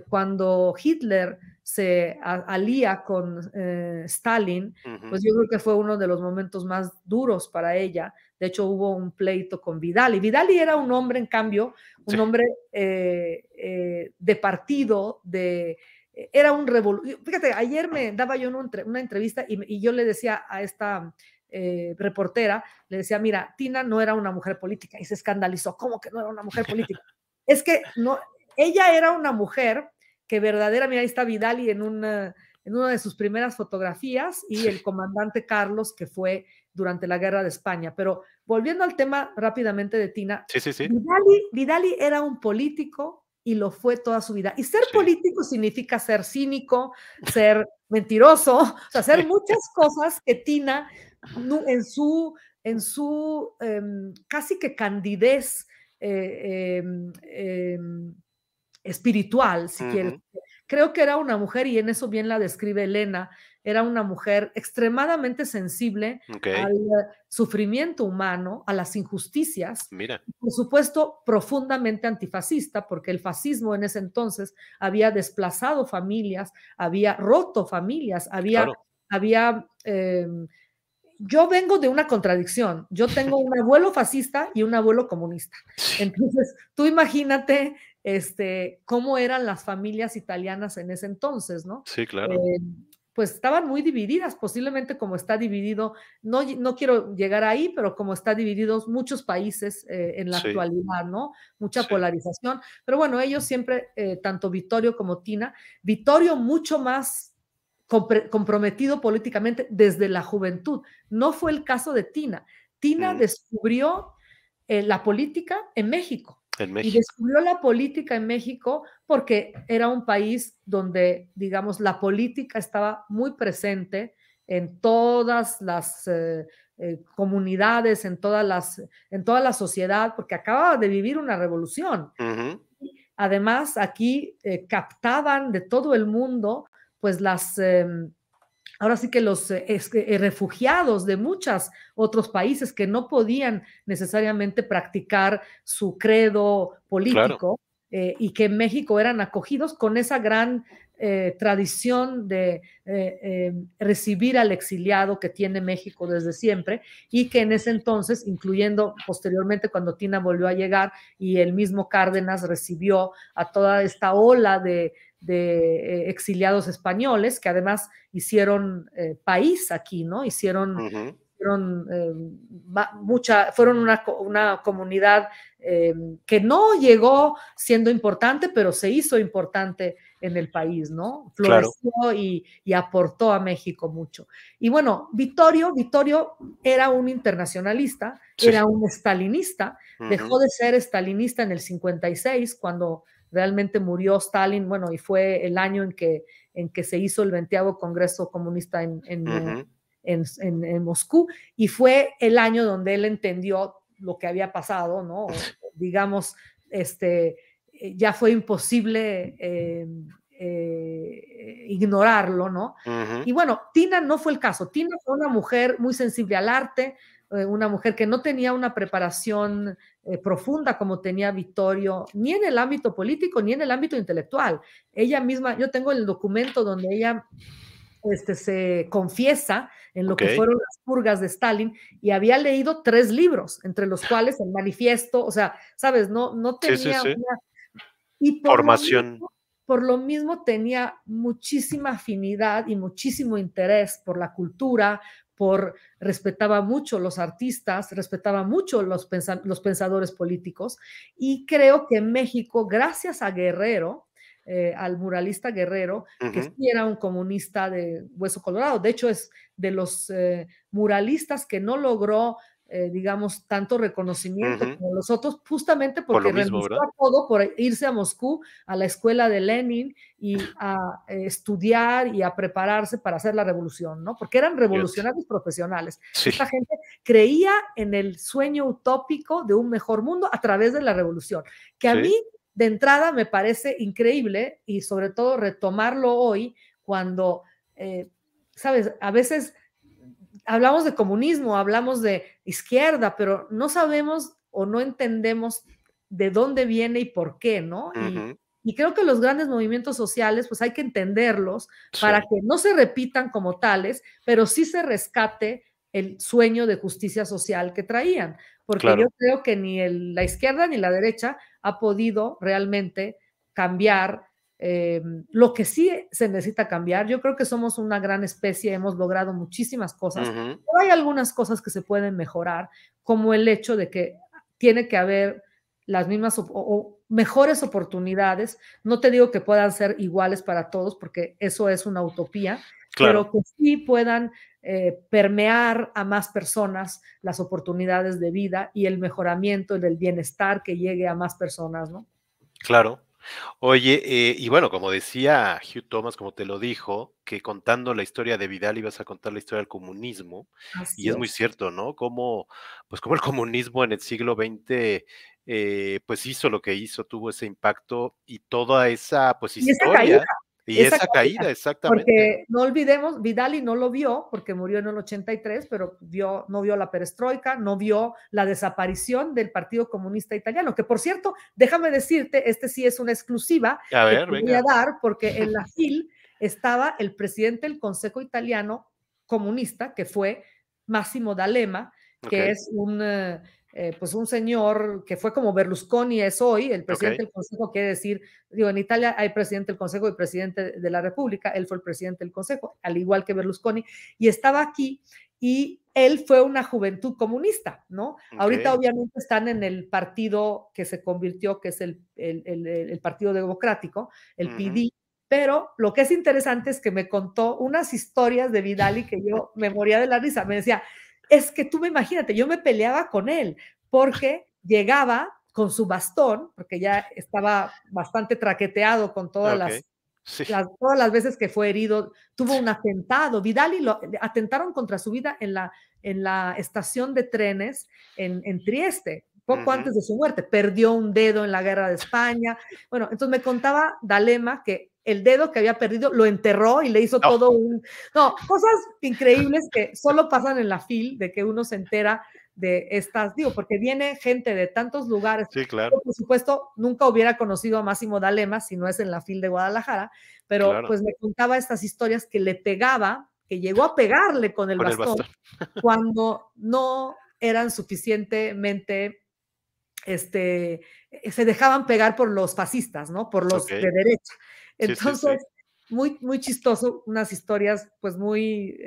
Cuando Hitler se alía con Stalin, pues yo creo que fue uno de los momentos más duros para ella. De hecho, hubo un pleito con Vidal. Vidal era un hombre, en cambio, un hombre de partido, era un revolucionario. Fíjate, ayer me daba yo una entrevista y yo le decía a esta reportera, le decía, mira, Tina no era una mujer política, y se escandalizó. ¿Cómo que no era una mujer política? Es que no, ella era una mujer que mira, ahí está Vidali en una de sus primeras fotografías y el comandante Carlos, que fue durante la Guerra de España. Pero volviendo al tema rápidamente de Tina, Vidali era un político y lo fue toda su vida. Y ser político significa ser cínico, ser mentiroso, o sea, hacer muchas cosas que Tina en su casi que candidez espiritual, si quieres. Creo que era una mujer, y en eso bien la describe Elena, era una mujer extremadamente sensible al sufrimiento humano, a las injusticias. Mira. Por supuesto, profundamente antifascista, porque el fascismo en ese entonces había desplazado familias, había roto familias, había yo vengo de una contradicción. Yo tengo un abuelo fascista y un abuelo comunista. Entonces, tú imagínate cómo eran las familias italianas en ese entonces, ¿no? Sí, claro. Pues estaban muy divididas, posiblemente como está dividido, no quiero llegar ahí, pero como está divididos muchos países en la actualidad, ¿no? Mucha polarización. Pero bueno, ellos siempre, tanto Vittorio como Tina, Vittorio mucho más comprometido políticamente desde la juventud. No fue el caso de Tina. Tina descubrió la política en México. Y descubrió la política en México porque era un país donde, digamos, la política estaba muy presente en todas las comunidades, en toda la sociedad, porque acababa de vivir una revolución. Ujú. Además, aquí captaban de todo el mundo, pues ahora sí que los refugiados de muchos otros países que no podían necesariamente practicar su credo Claro, político, y que en México eran acogidos con esa gran tradición de recibir al exiliado que tiene México desde siempre, y que en ese entonces, incluyendo posteriormente cuando Tina volvió a llegar y el mismo Cárdenas recibió a toda esta ola de exiliados españoles que además hicieron país aquí, ¿no? ujú, Fueron una comunidad que no llegó siendo importante, pero se hizo importante en el país, ¿no? claro, Floreció y aportó a México mucho. Y bueno, Vittorio era un internacionalista, sí, era un estalinista, dejó ujú, de ser estalinista en el 56, cuando realmente murió Stalin, bueno, y fue el año en que se hizo el 20º Congreso Comunista ujú, en Moscú, y fue el año donde él entendió lo que había pasado, ¿no? Digamos, ya fue imposible ignorarlo, ¿no? ujú, Y bueno, Tina no fue el caso. Tina fue una mujer muy sensible al arte, una mujer que no tenía una preparación profunda como tenía Vittorio, ni en el ámbito político, ni en el ámbito intelectual. Ella misma, yo tengo el documento donde ella se confiesa en lo ok, que fueron las purgas de Stalin, y había leído 3 libros, entre los cuales el manifiesto, o sea, sabes, no sí, sí, tenía sí, una, y formación, por lo mismo tenía muchísima afinidad y muchísimo interés por la cultura, respetaba mucho los artistas, respetaba mucho los pensadores políticos, y creo que México, gracias a Guerrero, al muralista Guerrero, que ujú, sí era un comunista de hueso colorado, de hecho es de los muralistas que no logró digamos, tanto reconocimiento ujú, como los otros, justamente por lo porque mismo, renunció ¿verdad? a todo por irse a Moscú, a la escuela de Lenin, y a estudiar y a prepararse para hacer la revolución, ¿no? Porque eran Fíjate, revolucionarios profesionales. sí, Esta gente creía en el sueño utópico de un mejor mundo a través de la revolución, que a sí, mí de entrada me parece increíble, y sobre todo retomarlo hoy cuando, sabes, a veces hablamos de comunismo, hablamos de izquierda, pero no sabemos o no entendemos de dónde viene y por qué, ¿no? ujú, Y creo que los grandes movimientos sociales, pues hay que entenderlos para sí, que no se repitan como tales, pero sí se rescate el sueño de justicia social que traían, porque yo claro, creo que ni la izquierda ni la derecha ha podido realmente cambiar lo que sí se necesita cambiar. Yo creo que somos una gran especie, hemos logrado muchísimas cosas, ujú, pero hay algunas cosas que se pueden mejorar, como el hecho de que tiene que haber las mismas o mejores oportunidades. No te digo que puedan ser iguales para todos, porque eso es una utopía, pero claro, que sí puedan permear a más personas las oportunidades de vida y el mejoramiento del bienestar que llegue a más personas, ¿no? claro. Oye, y bueno, como decía Hugh Thomas, como te lo dijo, que contando la historia de Vidal ibas a contar la historia del comunismo, y Así es muy es. cierto, ¿no? Como, pues como el comunismo en el siglo XX, pues hizo lo que hizo, tuvo ese impacto y toda esa, pues Y historia y esa esa caída, caída, exactamente. porque no olvidemos, Vidali no lo vio porque murió en el 83, pero no vio la perestroika, no vio la desaparición del Partido Comunista Italiano, que por cierto, déjame decirte, este sí es una exclusiva A que ver, te voy a venga. dar, porque en la FIL estaba el presidente del Consejo Italiano Comunista, que fue Massimo D'Alema, que Okey, es pues un señor que fue como Berlusconi es hoy, el presidente okey, del Consejo, quiere decir, digo, en Italia hay presidente del Consejo y presidente de la República, él fue el presidente del Consejo, al igual que Berlusconi, y estaba aquí, y él fue una juventud comunista, ¿no? Ahorita okey. obviamente están en el partido que se convirtió, que es el Partido Democrático, el Ujú. PD, pero lo que es interesante es que me contó unas historias de Vidal y que yo me moría de la risa, me decía, es que tú me imagínate, yo me peleaba con él, porque llegaba con su bastón, porque ya estaba bastante traqueteado con todas Okey. Sí. Todas las veces que fue herido, tuvo un atentado. Vidal lo atentaron contra su vida en la estación de trenes en Trieste, poco antes de su muerte. Perdió un dedo en la guerra de España. Bueno, entonces me contaba D'Alema que el dedo que había perdido lo enterró y le hizo No. todo un... No, cosas increíbles que solo pasan en la FIL, de que uno se entera de estas, digo, porque viene gente de tantos lugares. Sí, claro, Yo, por supuesto, nunca hubiera conocido a Máximo D'Alema si no es en la FIL de Guadalajara, pero claro. pues me contaba estas historias que le pegaba, que llegó a pegarle con el Con el bastón bastón. cuando no eran suficientemente, se dejaban pegar por los fascistas, ¿no? Por los de Okey. derecha. Sí, sí, sí. Entonces, muy, muy chistoso, unas historias pues muy,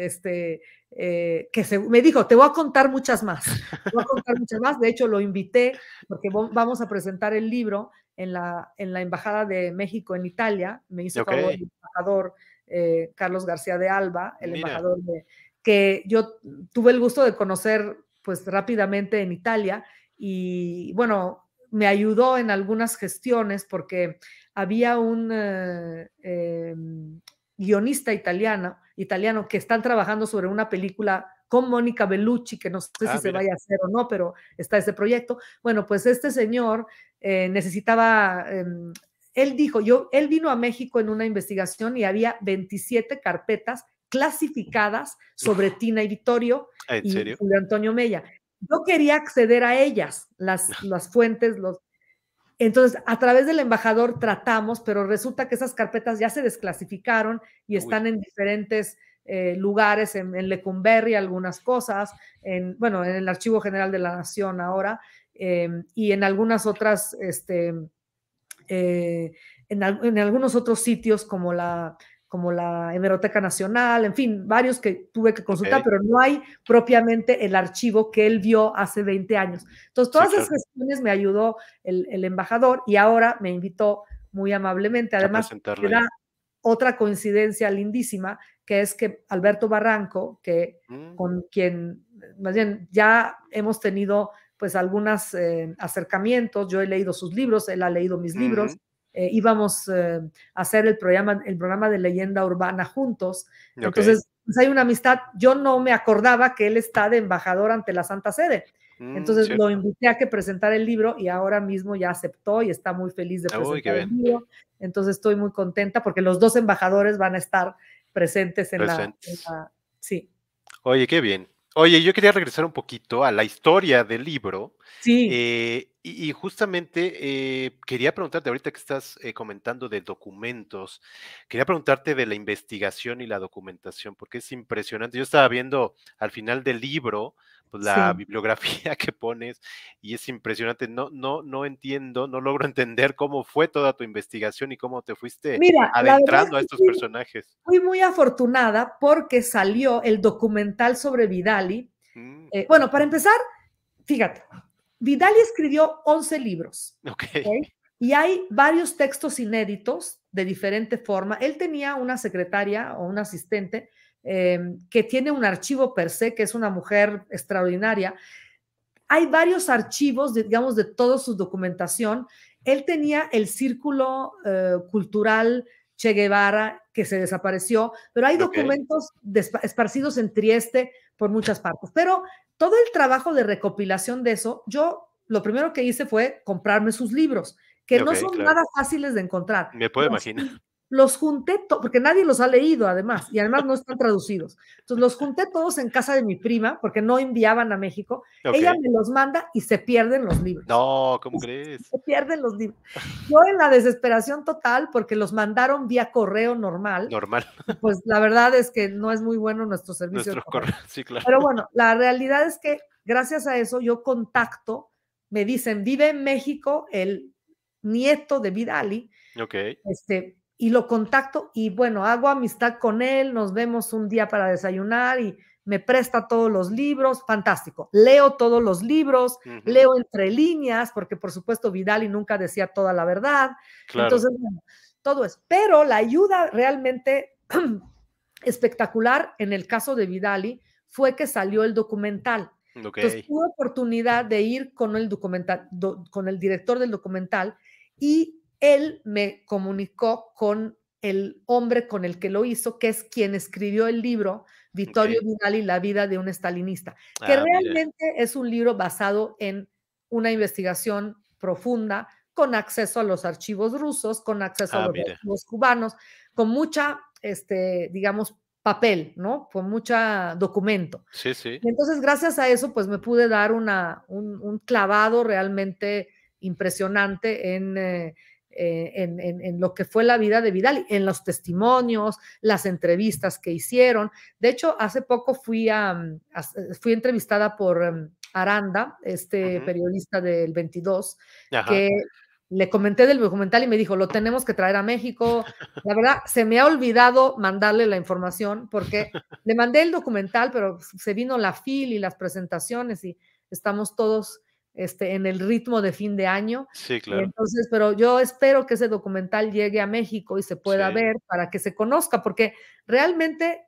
me dijo, te voy a contar muchas más, te voy a contar muchas más. De hecho, lo invité porque vamos a presentar el libro en la Embajada de México en Italia. Me hizo favor Okey. el embajador Carlos García de Alba, el Mira. embajador que yo tuve el gusto de conocer pues rápidamente en Italia y bueno, me ayudó en algunas gestiones porque había un guionista italiano que están trabajando sobre una película con Mónica Bellucci, que no sé si se Mira. vaya a hacer o no, pero está ese proyecto. Bueno, pues este señor necesitaba, él dijo, él vino a México en una investigación y había 27 carpetas clasificadas sobre Uf, Tina y Vittorio ¿en y serio? Julio Antonio Mella. Yo quería acceder a ellas, las fuentes, entonces, a través del embajador tratamos, pero resulta que esas carpetas ya se desclasificaron y Uy, están en diferentes lugares, en Lecumberri algunas cosas, bueno, en el Archivo General de la Nación ahora, y en algunas otras, en algunos otros sitios como la Hemeroteca Nacional, en fin, varios que tuve que consultar, okey. pero no hay propiamente el archivo que él vio hace 20 años. Entonces, Sí, todas esas claro, gestiones me ayudó el embajador y ahora me invitó muy amablemente. a Además, presentarlo me ahí. da otra coincidencia lindísima, que es que Alberto Barranco, que Mm, con quien más bien ya hemos tenido pues algunos acercamientos, yo he leído sus libros, él ha leído mis ujú, libros, íbamos a hacer el programa de leyenda urbana juntos, okey. entonces pues hay una amistad, yo no me acordaba que él está de embajador ante la Santa Sede, entonces lo Cierto. invité a que presentara el libro y ahora mismo ya aceptó y está muy feliz de Uy, qué presentar el bien. libro, entonces estoy muy contenta porque los dos embajadores van a estar presentes Presentes. sí, Oye, qué bien. Oye, yo quería regresar un poquito a la historia del libro, sí, y justamente, quería preguntarte, ahorita que estás, comentando de documentos, quería preguntarte de la investigación y la documentación, porque es impresionante. Yo estaba viendo al final del libro, pues, la sí. bibliografía que pones, y es impresionante. No entiendo, no logro entender cómo fue toda tu investigación y cómo te fuiste Mira, la verdad es adentrando a que estos sí, personajes. fui muy afortunada porque salió el documental sobre Vidali. Mm, Bueno, para empezar, fíjate, Vidali escribió 11 libros, okey, ¿ok? Y hay varios textos inéditos de diferente forma. Él tenía una secretaria o un asistente que tiene un archivo per se, que es una mujer extraordinaria. Hay varios archivos, digamos, de toda su documentación. Él tenía el círculo cultural Che Guevara, que se desapareció, pero hay okey, documentos esparcidos en Trieste por muchas partes. Pero todo el trabajo de recopilación de eso, yo lo primero que hice fue comprarme sus libros, que no okey, son claro. nada fáciles de encontrar. Me puedo imaginar. Los junté, porque nadie los ha leído además, y además no están traducidos. Entonces los junté todos en casa de mi prima, porque no enviaban a México. Ella Okey. me los manda y se pierden los libros. No, ¿cómo crees? Se pierden los libros. Yo en la desesperación total, porque los mandaron vía correo normal, Normal, pues la verdad es que no es muy bueno nuestro servicio de nuestro correo. correo, sí, claro. Pero bueno, la realidad es que gracias a eso yo contacto, me dicen, vive en México el nieto de Vidali, Okey, y lo contacto y bueno, hago amistad con él, nos vemos un día para desayunar y me presta todos los libros, fantástico. Leo todos los libros, ujú, leo entre líneas, porque por supuesto Vidal y nunca decía toda la verdad. claro, Entonces, bueno, todo es. Pero la ayuda realmente espectacular en el caso de Vidali fue que salió el documental. Entonces okey, tuve oportunidad de ir con el documental, con el director del documental y él me comunicó con el hombre con el que lo hizo, que es quien escribió el libro Vittorio okey. Vidal y la vida de un estalinista, que Ah, mira. realmente es un libro basado en una investigación profunda, con acceso a los archivos rusos, con acceso a Ah, los mira. archivos cubanos, con mucha, digamos, papel, ¿no? Con mucha documento. Sí, sí. Y entonces, gracias a eso, pues me pude dar un clavado realmente impresionante en lo que fue la vida de Vidal, en los testimonios, las entrevistas que hicieron. De hecho, hace poco fui entrevistada por Aranda, este Ujú. periodista del 22, Ajá. que le comenté del documental y me dijo, lo tenemos que traer a México. La verdad, se me ha olvidado mandarle la información porque le mandé el documental, pero se vino la FIL y las presentaciones y estamos todos en el ritmo de fin de año. Sí, claro. Entonces, pero yo espero que ese documental llegue a México y se pueda Sí, ver para que se conozca, porque realmente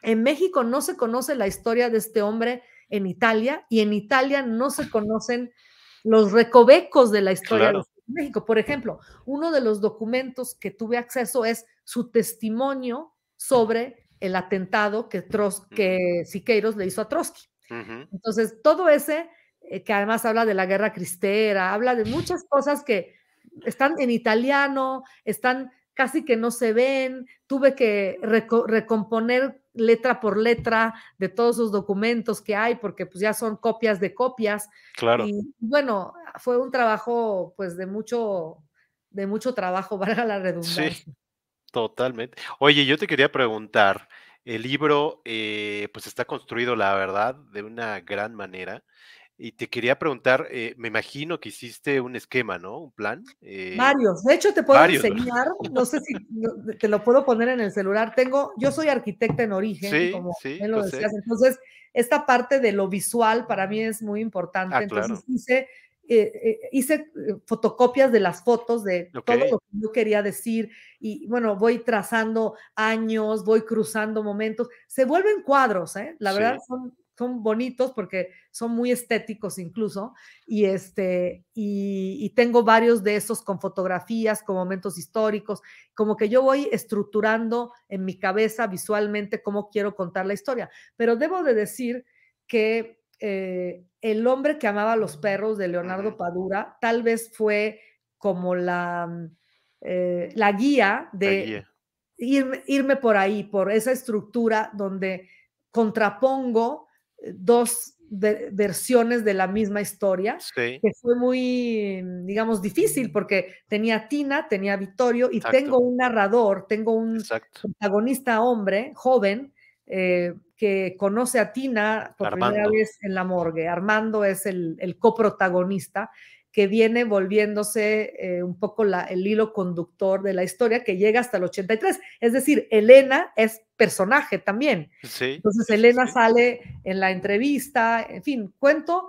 en México no se conoce la historia de este hombre en Italia y en Italia no se conocen los recovecos de la historia de claro. México. Por ejemplo, uno de los documentos que tuve acceso es su testimonio sobre el atentado Mm, que Siqueiros le hizo a Trotsky. ujú. Entonces, todo ese, que además habla de la guerra cristera, habla de muchas cosas que están en italiano, están casi que no se ven, tuve que recomponer letra por letra de todos esos documentos que hay, porque pues ya son copias de copias, Claro. y bueno, fue un trabajo pues de mucho trabajo, valga la Sí, redundancia. totalmente. Oye, yo te quería preguntar, el libro, pues, está construido, la verdad, de una gran manera, y te quería preguntar, me imagino que hiciste un esquema, ¿no? ¿Un plan? Varios. De hecho, te puedo Varios, ¿verdad? enseñar, no sé si te lo puedo poner en el celular. Yo soy arquitecta en origen, Sí, como sí, bien lo lo decías. sé. Entonces, esta parte de lo visual para mí es muy Ah, importante. Entonces, claro. hice fotocopias de las fotos de todo Okey. lo que yo quería decir. Y bueno, voy trazando años, voy cruzando momentos. Se vuelven cuadros, ¿eh? La verdad, Sí, son bonitos porque son muy estéticos incluso y tengo varios de esos con fotografías, con momentos históricos, como que yo voy estructurando en mi cabeza visualmente cómo quiero contar la historia. Pero debo de decir que El hombre que amaba a los perros de Leonardo ujú. Padura tal vez fue como la guía La de guía. irme por ahí, por esa estructura donde contrapongo dos versiones de la misma historia, Sí, que fue muy, digamos, difícil porque tenía a Tina, tenía a Vittorio y exacto, tengo un narrador, tengo un exacto. protagonista hombre, joven, que conoce a Tina por primera Armando. vez en la morgue. Armando es el coprotagonista que viene volviéndose un poco el hilo conductor de la historia que llega hasta el 83. Es decir, Elena es personaje también. Sí, Entonces, sí, sí, Elena sí. sale en la entrevista, en fin, cuento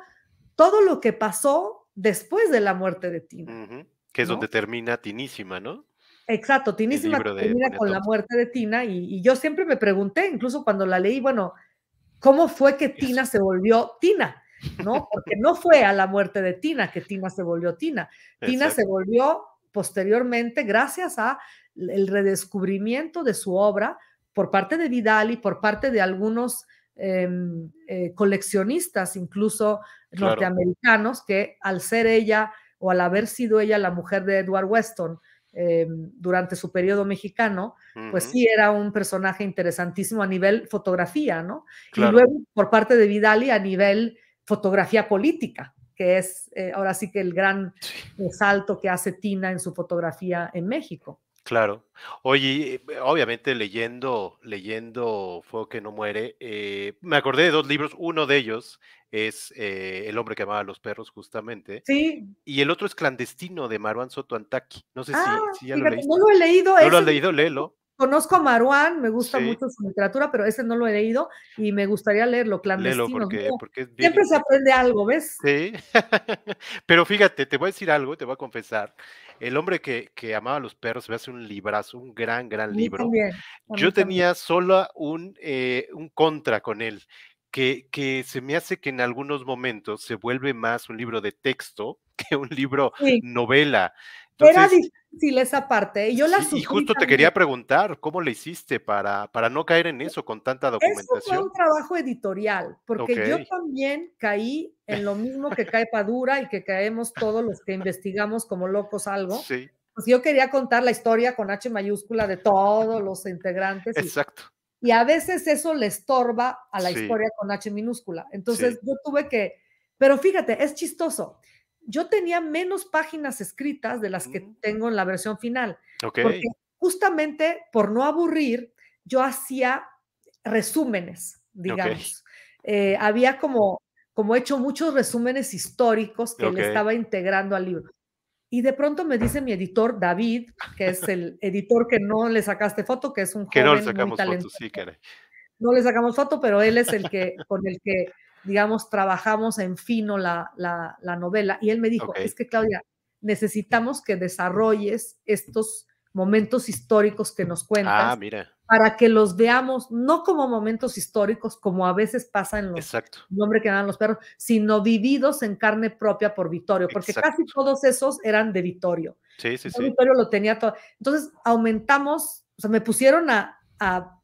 todo lo que pasó después de la muerte de Tina, Ujú. Que es donde ¿no? termina Tinísima, ¿no? Exacto, El Tinísima libro de termina con la Poniatowski. muerte de Tina y yo siempre me pregunté, incluso cuando la leí, bueno, ¿cómo fue que Eso. Tina se volvió Tina? ¿No? Porque no fue a la muerte de Tina que Tina se volvió Tina. Tina se Exacto, volvió posteriormente gracias a el redescubrimiento de su obra por parte de Vidal y por parte de algunos coleccionistas, incluso claro. norteamericanos, que al ser ella o al haber sido ella la mujer de Edward Weston durante su periodo mexicano, pues Ujú. sí era un personaje interesantísimo a nivel fotografía, ¿no? Y Claro. luego por parte de Vidali a nivel fotografía política, que es ahora sí que el gran Sí, salto que hace Tina en su fotografía en México. claro. Oye, obviamente leyendo Fuego que no muere, me acordé de 2 libros. Uno de ellos es, El hombre que amaba a los perros, justamente, Sí, y el otro es Clandestino, de Marwan Soto Antaki. No sé ah, si ya lo fíjate, no leíste. lo he leído, ¿No lo has ese leído? Léelo. conozco a Maruán, me gusta Sí, mucho su literatura, pero ese no lo he leído y me gustaría leerlo, léelo Clandestinos. No, porque es bien siempre se interesante. aprende algo, ¿ves? Sí, pero fíjate, te voy a decir algo, te voy a confesar, El hombre que amaba a los perros me hace un librazo, un gran, A gran mí libro. también, a Yo mí también. tenía solo un contra con él, que se me hace que en algunos momentos se vuelve más un libro de texto que un libro Sí, novela. era Entonces, difícil esa parte, y yo la Sí, y sufrí justo te también. quería preguntar, ¿cómo le hiciste para no caer en eso con tanta Eso fue un documentación? trabajo editorial, porque yo Okey. también caí en lo mismo que cae Padura y que caemos todos los que investigamos como locos algo. Sí, Pues yo quería contar la historia con H mayúscula de todos los integrantes exacto. y a veces eso le estorba a la Sí, historia con H minúscula. Entonces sí. yo tuve que, pero fíjate, es chistoso. Yo tenía menos páginas escritas de las que Mm, tengo en la versión final, porque okey, justamente por no aburrir, yo hacía resúmenes, okey, digamos. Había como hecho muchos resúmenes históricos que le okey. estaba integrando al libro. Y de pronto me dice mi editor, David, que es el editor que no le sacaste foto, que es un Que no le joven muy sacamos fotos, talentoso. sí, caray. No le sacamos foto, pero él es el que, con el que, digamos, trabajamos en fino la novela. Y él me dijo, es Okey. que Claudia, necesitamos que desarrolles estos momentos históricos que nos Ah, cuentas mira, para que los veamos no como momentos históricos, como a veces pasa en los exacto, El nombre que dan los perros, sino vividos en carne propia por Vittorio, porque casi exacto. todos esos eran de Vittorio. Sí, sí, Entonces, sí. Vittorio lo tenía todo. Entonces, aumentamos, o sea, me pusieron a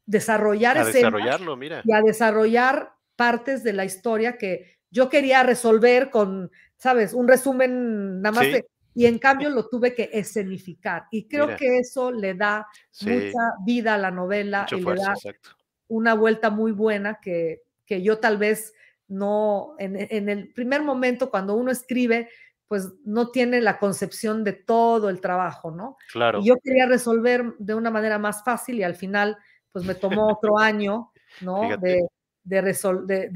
desarrollar A escenas desarrollarlo, mira. y a desarrollar partes de la historia que yo quería resolver con, ¿sabes? Un resumen nada más Sí, de, y en cambio lo tuve que escenificar. Y creo mira, que eso le da mucha sí, vida a la novela mucha y le fuerza, da exacto. una vuelta muy buena que yo tal vez no, en el primer momento cuando uno escribe, pues no tiene la concepción de todo el trabajo, ¿no? Y Claro, yo quería resolver de una manera más fácil y al final, pues me tomó otro año, ¿no? fíjate, De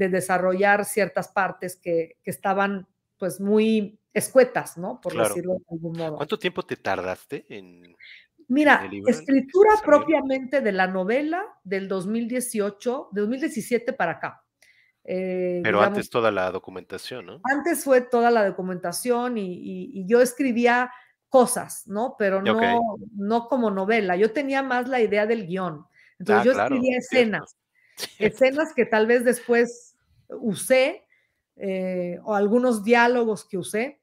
desarrollar ciertas partes que estaban pues muy escuetas, ¿no? Por claro. decirlo de algún modo. ¿Cuánto tiempo te tardaste en el Mira, libro, en que escritura saliera? propiamente de la novela del 2018, de 2017 para acá. Pero Digamos, antes toda la documentación, ¿no? antes fue toda la documentación y yo escribía cosas, ¿no? Pero Okey. no como novela. Yo tenía más la idea del guión. Entonces Ah, yo claro, escribía cierto, escenas, cierto. escenas que tal vez después usé, o algunos diálogos que usé,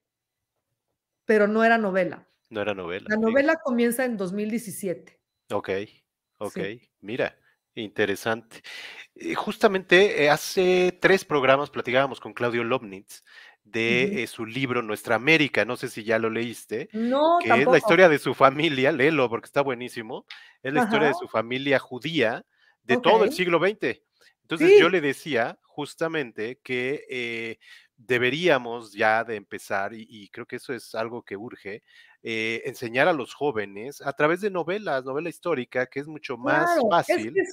pero no era novela. No era novela, La fíjate. novela comienza en 2017. Okey, Sí. okey. Mira, interesante. Justamente, hace 3 programas platicábamos con Claudio Lobnitz Ujú. de, su libro Nuestra América, no sé si ya lo leíste, No, que es la tampoco. historia de su familia, léelo porque está buenísimo, es la historia Ajá, de su familia judía de todo el okey. siglo XX. Entonces, yo Sí, le decía justamente que, deberíamos ya de empezar, y creo que eso es algo que urge, enseñar a los jóvenes a través de novelas, novela histórica, que es mucho más claro, es que fácil.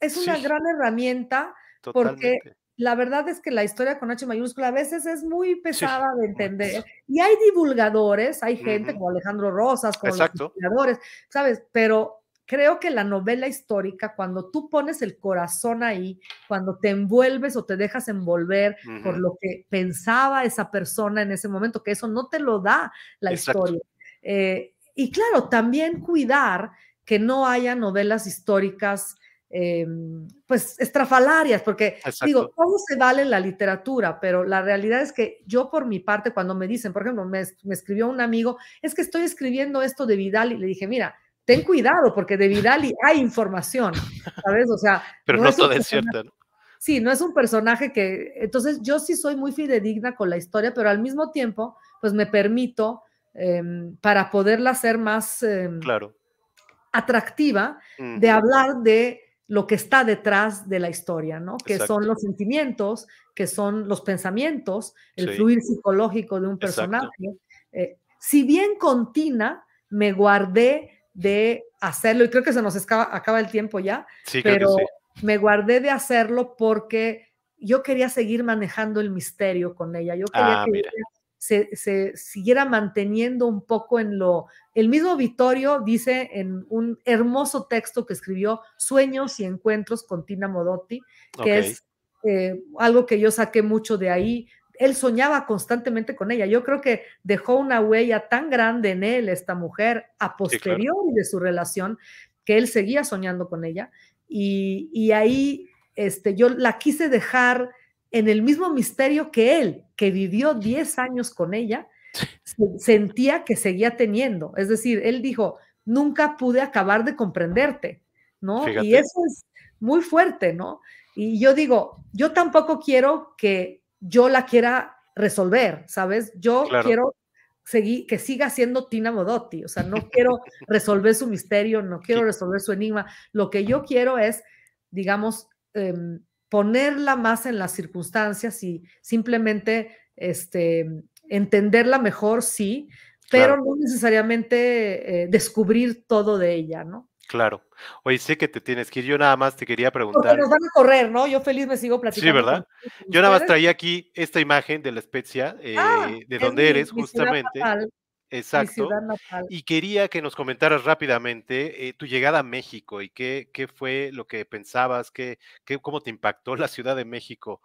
es Sí, una gran herramienta, porque totalmente. la verdad es que la historia con H mayúscula a veces es muy Sí, pesada de muy entender, pesado. y hay divulgadores, hay gente Ujú, como Alejandro Rosas, como los exacto, historiadores, ¿sabes? Pero creo que la novela histórica, cuando tú pones el corazón ahí, cuando te envuelves o te dejas envolver por ujú, lo que pensaba esa persona en ese momento, que eso no te lo da la exacto, historia. Y claro, también cuidar que no haya novelas históricas, pues estrafalarias, porque digo, exacto. todo se vale en la literatura, pero la realidad es que yo por mi parte, cuando me dicen, por ejemplo, me escribió un amigo, es que estoy escribiendo esto de Vidal y le dije, mira, ten cuidado porque de Vidal hay información, ¿sabes? O sea, Pero no no es un toda es personaje, cierta, ¿no? sí, no es un personaje que, entonces yo sí soy muy fidedigna con la historia, pero al mismo tiempo, pues me permito para poderla hacer más Claro. atractiva de Ujú, hablar de lo que está detrás de la historia, ¿no? Que son exacto. los sentimientos, que son los pensamientos, el Sí, fluir psicológico de un exacto. personaje. Si bien con Tina me guardé de hacerlo, y creo que se nos acaba el tiempo ya, Sí, creo que sí. pero me guardé de hacerlo porque yo quería seguir manejando el misterio con ella. Yo quería Ah, que mira. ella se siguiera manteniendo un poco en lo. El mismo Vittorio dice en un hermoso texto que escribió, Sueños y Encuentros con Tina Modotti, que Okey, es algo que yo saqué mucho de ahí. Él soñaba constantemente con ella. Yo creo que dejó una huella tan grande en él, esta mujer, a sí, claro. posteriori de su relación, que él seguía soñando con ella. Y ahí yo la quise dejar en el mismo misterio que él, que vivió 10 años con ella, sentía que seguía teniendo. Es decir, él dijo, nunca pude acabar de comprenderte, ¿no? Y Fíjate. eso es muy fuerte, ¿no? Y yo digo, yo tampoco quiero que yo la quiera resolver, ¿sabes? Yo Claro. quiero seguir, que siga siendo Tina Modotti, o sea, no quiero resolver su misterio, no quiero Que resolver su enigma, lo que yo quiero es, digamos, ponerla más en las circunstancias y simplemente entenderla mejor, sí, pero claro, no necesariamente descubrir todo de ella, ¿no? claro. Oye, sé que te tienes que ir, yo nada más te quería Porque preguntar. nos van a correr, ¿no? Yo feliz me sigo Sí, platicando con ¿verdad? Yo nada más ustedes. traía aquí esta imagen de La Spezia, Ah, de es donde eres mi ciudad justamente, natal, mi exacto, ciudad natal. y quería que nos comentaras rápidamente, tu llegada a México y qué fue lo que pensabas, cómo te impactó la Ciudad de México,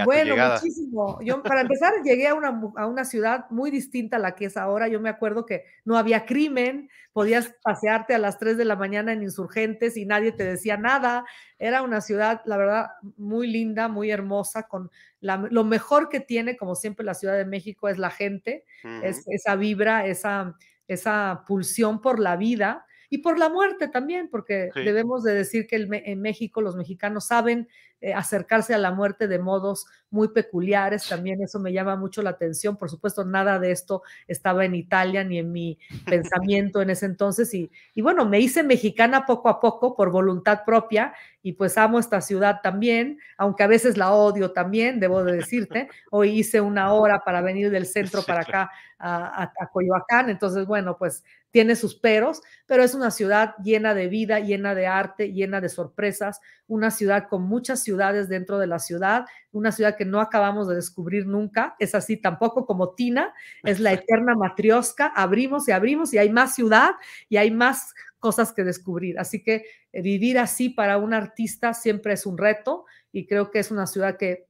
a tu Bueno, llegada. muchísimo. Yo, para empezar, llegué a una ciudad muy distinta a la que es ahora. Yo me acuerdo que no había crimen, podías pasearte a las 3 de la mañana en Insurgentes y nadie te decía nada. Era una ciudad, la verdad, muy linda, muy hermosa, con lo mejor que tiene, como siempre, la Ciudad de México es la gente, Ujú, es esa vibra, esa pulsión por la vida y por la muerte también, porque sí, debemos de decir que en México los mexicanos saben acercarse a la muerte de modos muy peculiares, también eso me llama mucho la atención, por supuesto nada de esto estaba en Italia ni en mi pensamiento en ese entonces y bueno, me hice mexicana poco a poco por voluntad propia y pues amo esta ciudad también, aunque a veces la odio también, debo de decirte, hoy hice una hora para venir del centro sí, para claro. acá a Coyoacán, entonces bueno, pues tiene sus peros, pero es una ciudad llena de vida, llena de arte, llena de sorpresas, una ciudad con muchas ciudades dentro de la ciudad, una ciudad que no acabamos de descubrir nunca, es así tampoco como Tina, es la eterna matriosca, abrimos y hay más ciudad y hay más cosas que descubrir. Así que vivir así para un artista siempre es un reto y creo que es una ciudad que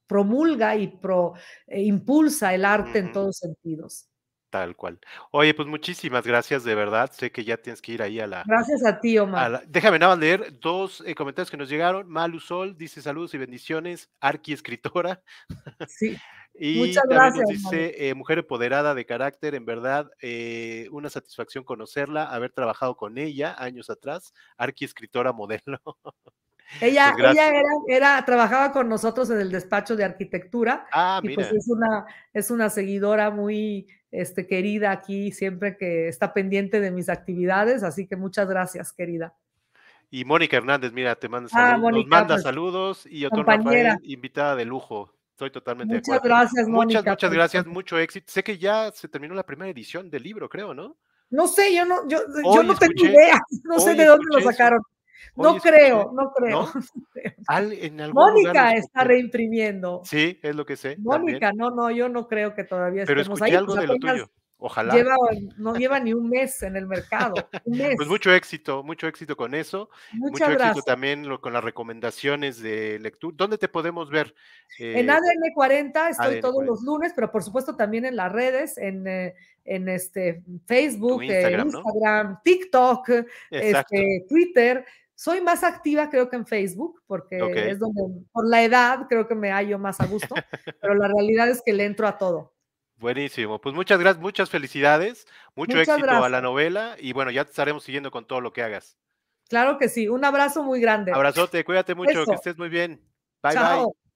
promulga y impulsa el arte en Ujú, todos sentidos. tal cual. Oye, pues muchísimas gracias, de verdad, sé que ya tienes que ir ahí Gracias a ti, Omar. déjame nada más leer 2, comentarios que nos llegaron. Malu Sol dice: "Saludos y bendiciones, arquiescritora". Sí, Y muchas también nos gracias, Manu. dice, mujer empoderada de carácter, en verdad, una satisfacción conocerla, haber trabajado con ella años atrás, arquiescritora modelo. Pues Ella gracias. trabajaba con nosotros en el despacho de arquitectura Ah, y pues mira. es una seguidora muy querida aquí, siempre que está pendiente de mis actividades, así que muchas gracias, querida. Y Mónica Hernández, mira, te manda Ah, saludos, nos Mónica, manda pues saludos, y Otón compañera. Rafael, invitada de lujo. Estoy totalmente de Muchas acuerdo. gracias, Muchas, Mónica, muchas por gracias, mucho éxito. Sé que ya se terminó la primera edición del libro, creo, ¿no? no sé, yo Hoy no tengo escuché idea, no sé hoy de dónde lo escuché eso, sacaron. hoy No escuché, creo, no creo, ¿no? no creo. En algún lugar lo Mónica está escuché. reimprimiendo. Sí, es lo que sé, también, Mónica, no, yo no creo que todavía pero estemos escuché ahí, algo pues de lo apenas tuyo. Ojalá. lleva, no lleva ni un mes en el mercado, un Pues mes. mucho éxito con eso, mucho Muchas éxito gracias. también con las recomendaciones de lectura. ¿Dónde te podemos ver? En Eh, ADN 40 estoy ADN todos 40, los lunes, pero por supuesto también en las redes, en tu Facebook, Instagram, ¿no? Instagram, TikTok, Exacto. Twitter. Soy más activa creo que en Facebook, porque Okey. es donde por la edad creo que me hallo más a gusto, pero la realidad es que le entro a todo. Buenísimo. Pues muchas gracias, muchas felicidades, mucho Muchas éxito a la gracias. novela y bueno, ya te estaremos siguiendo con todo lo que hagas. Claro que sí. Un abrazo muy grande. Abrazote, cuídate mucho, que Eso. estés muy bien. Bye, bye. Chao.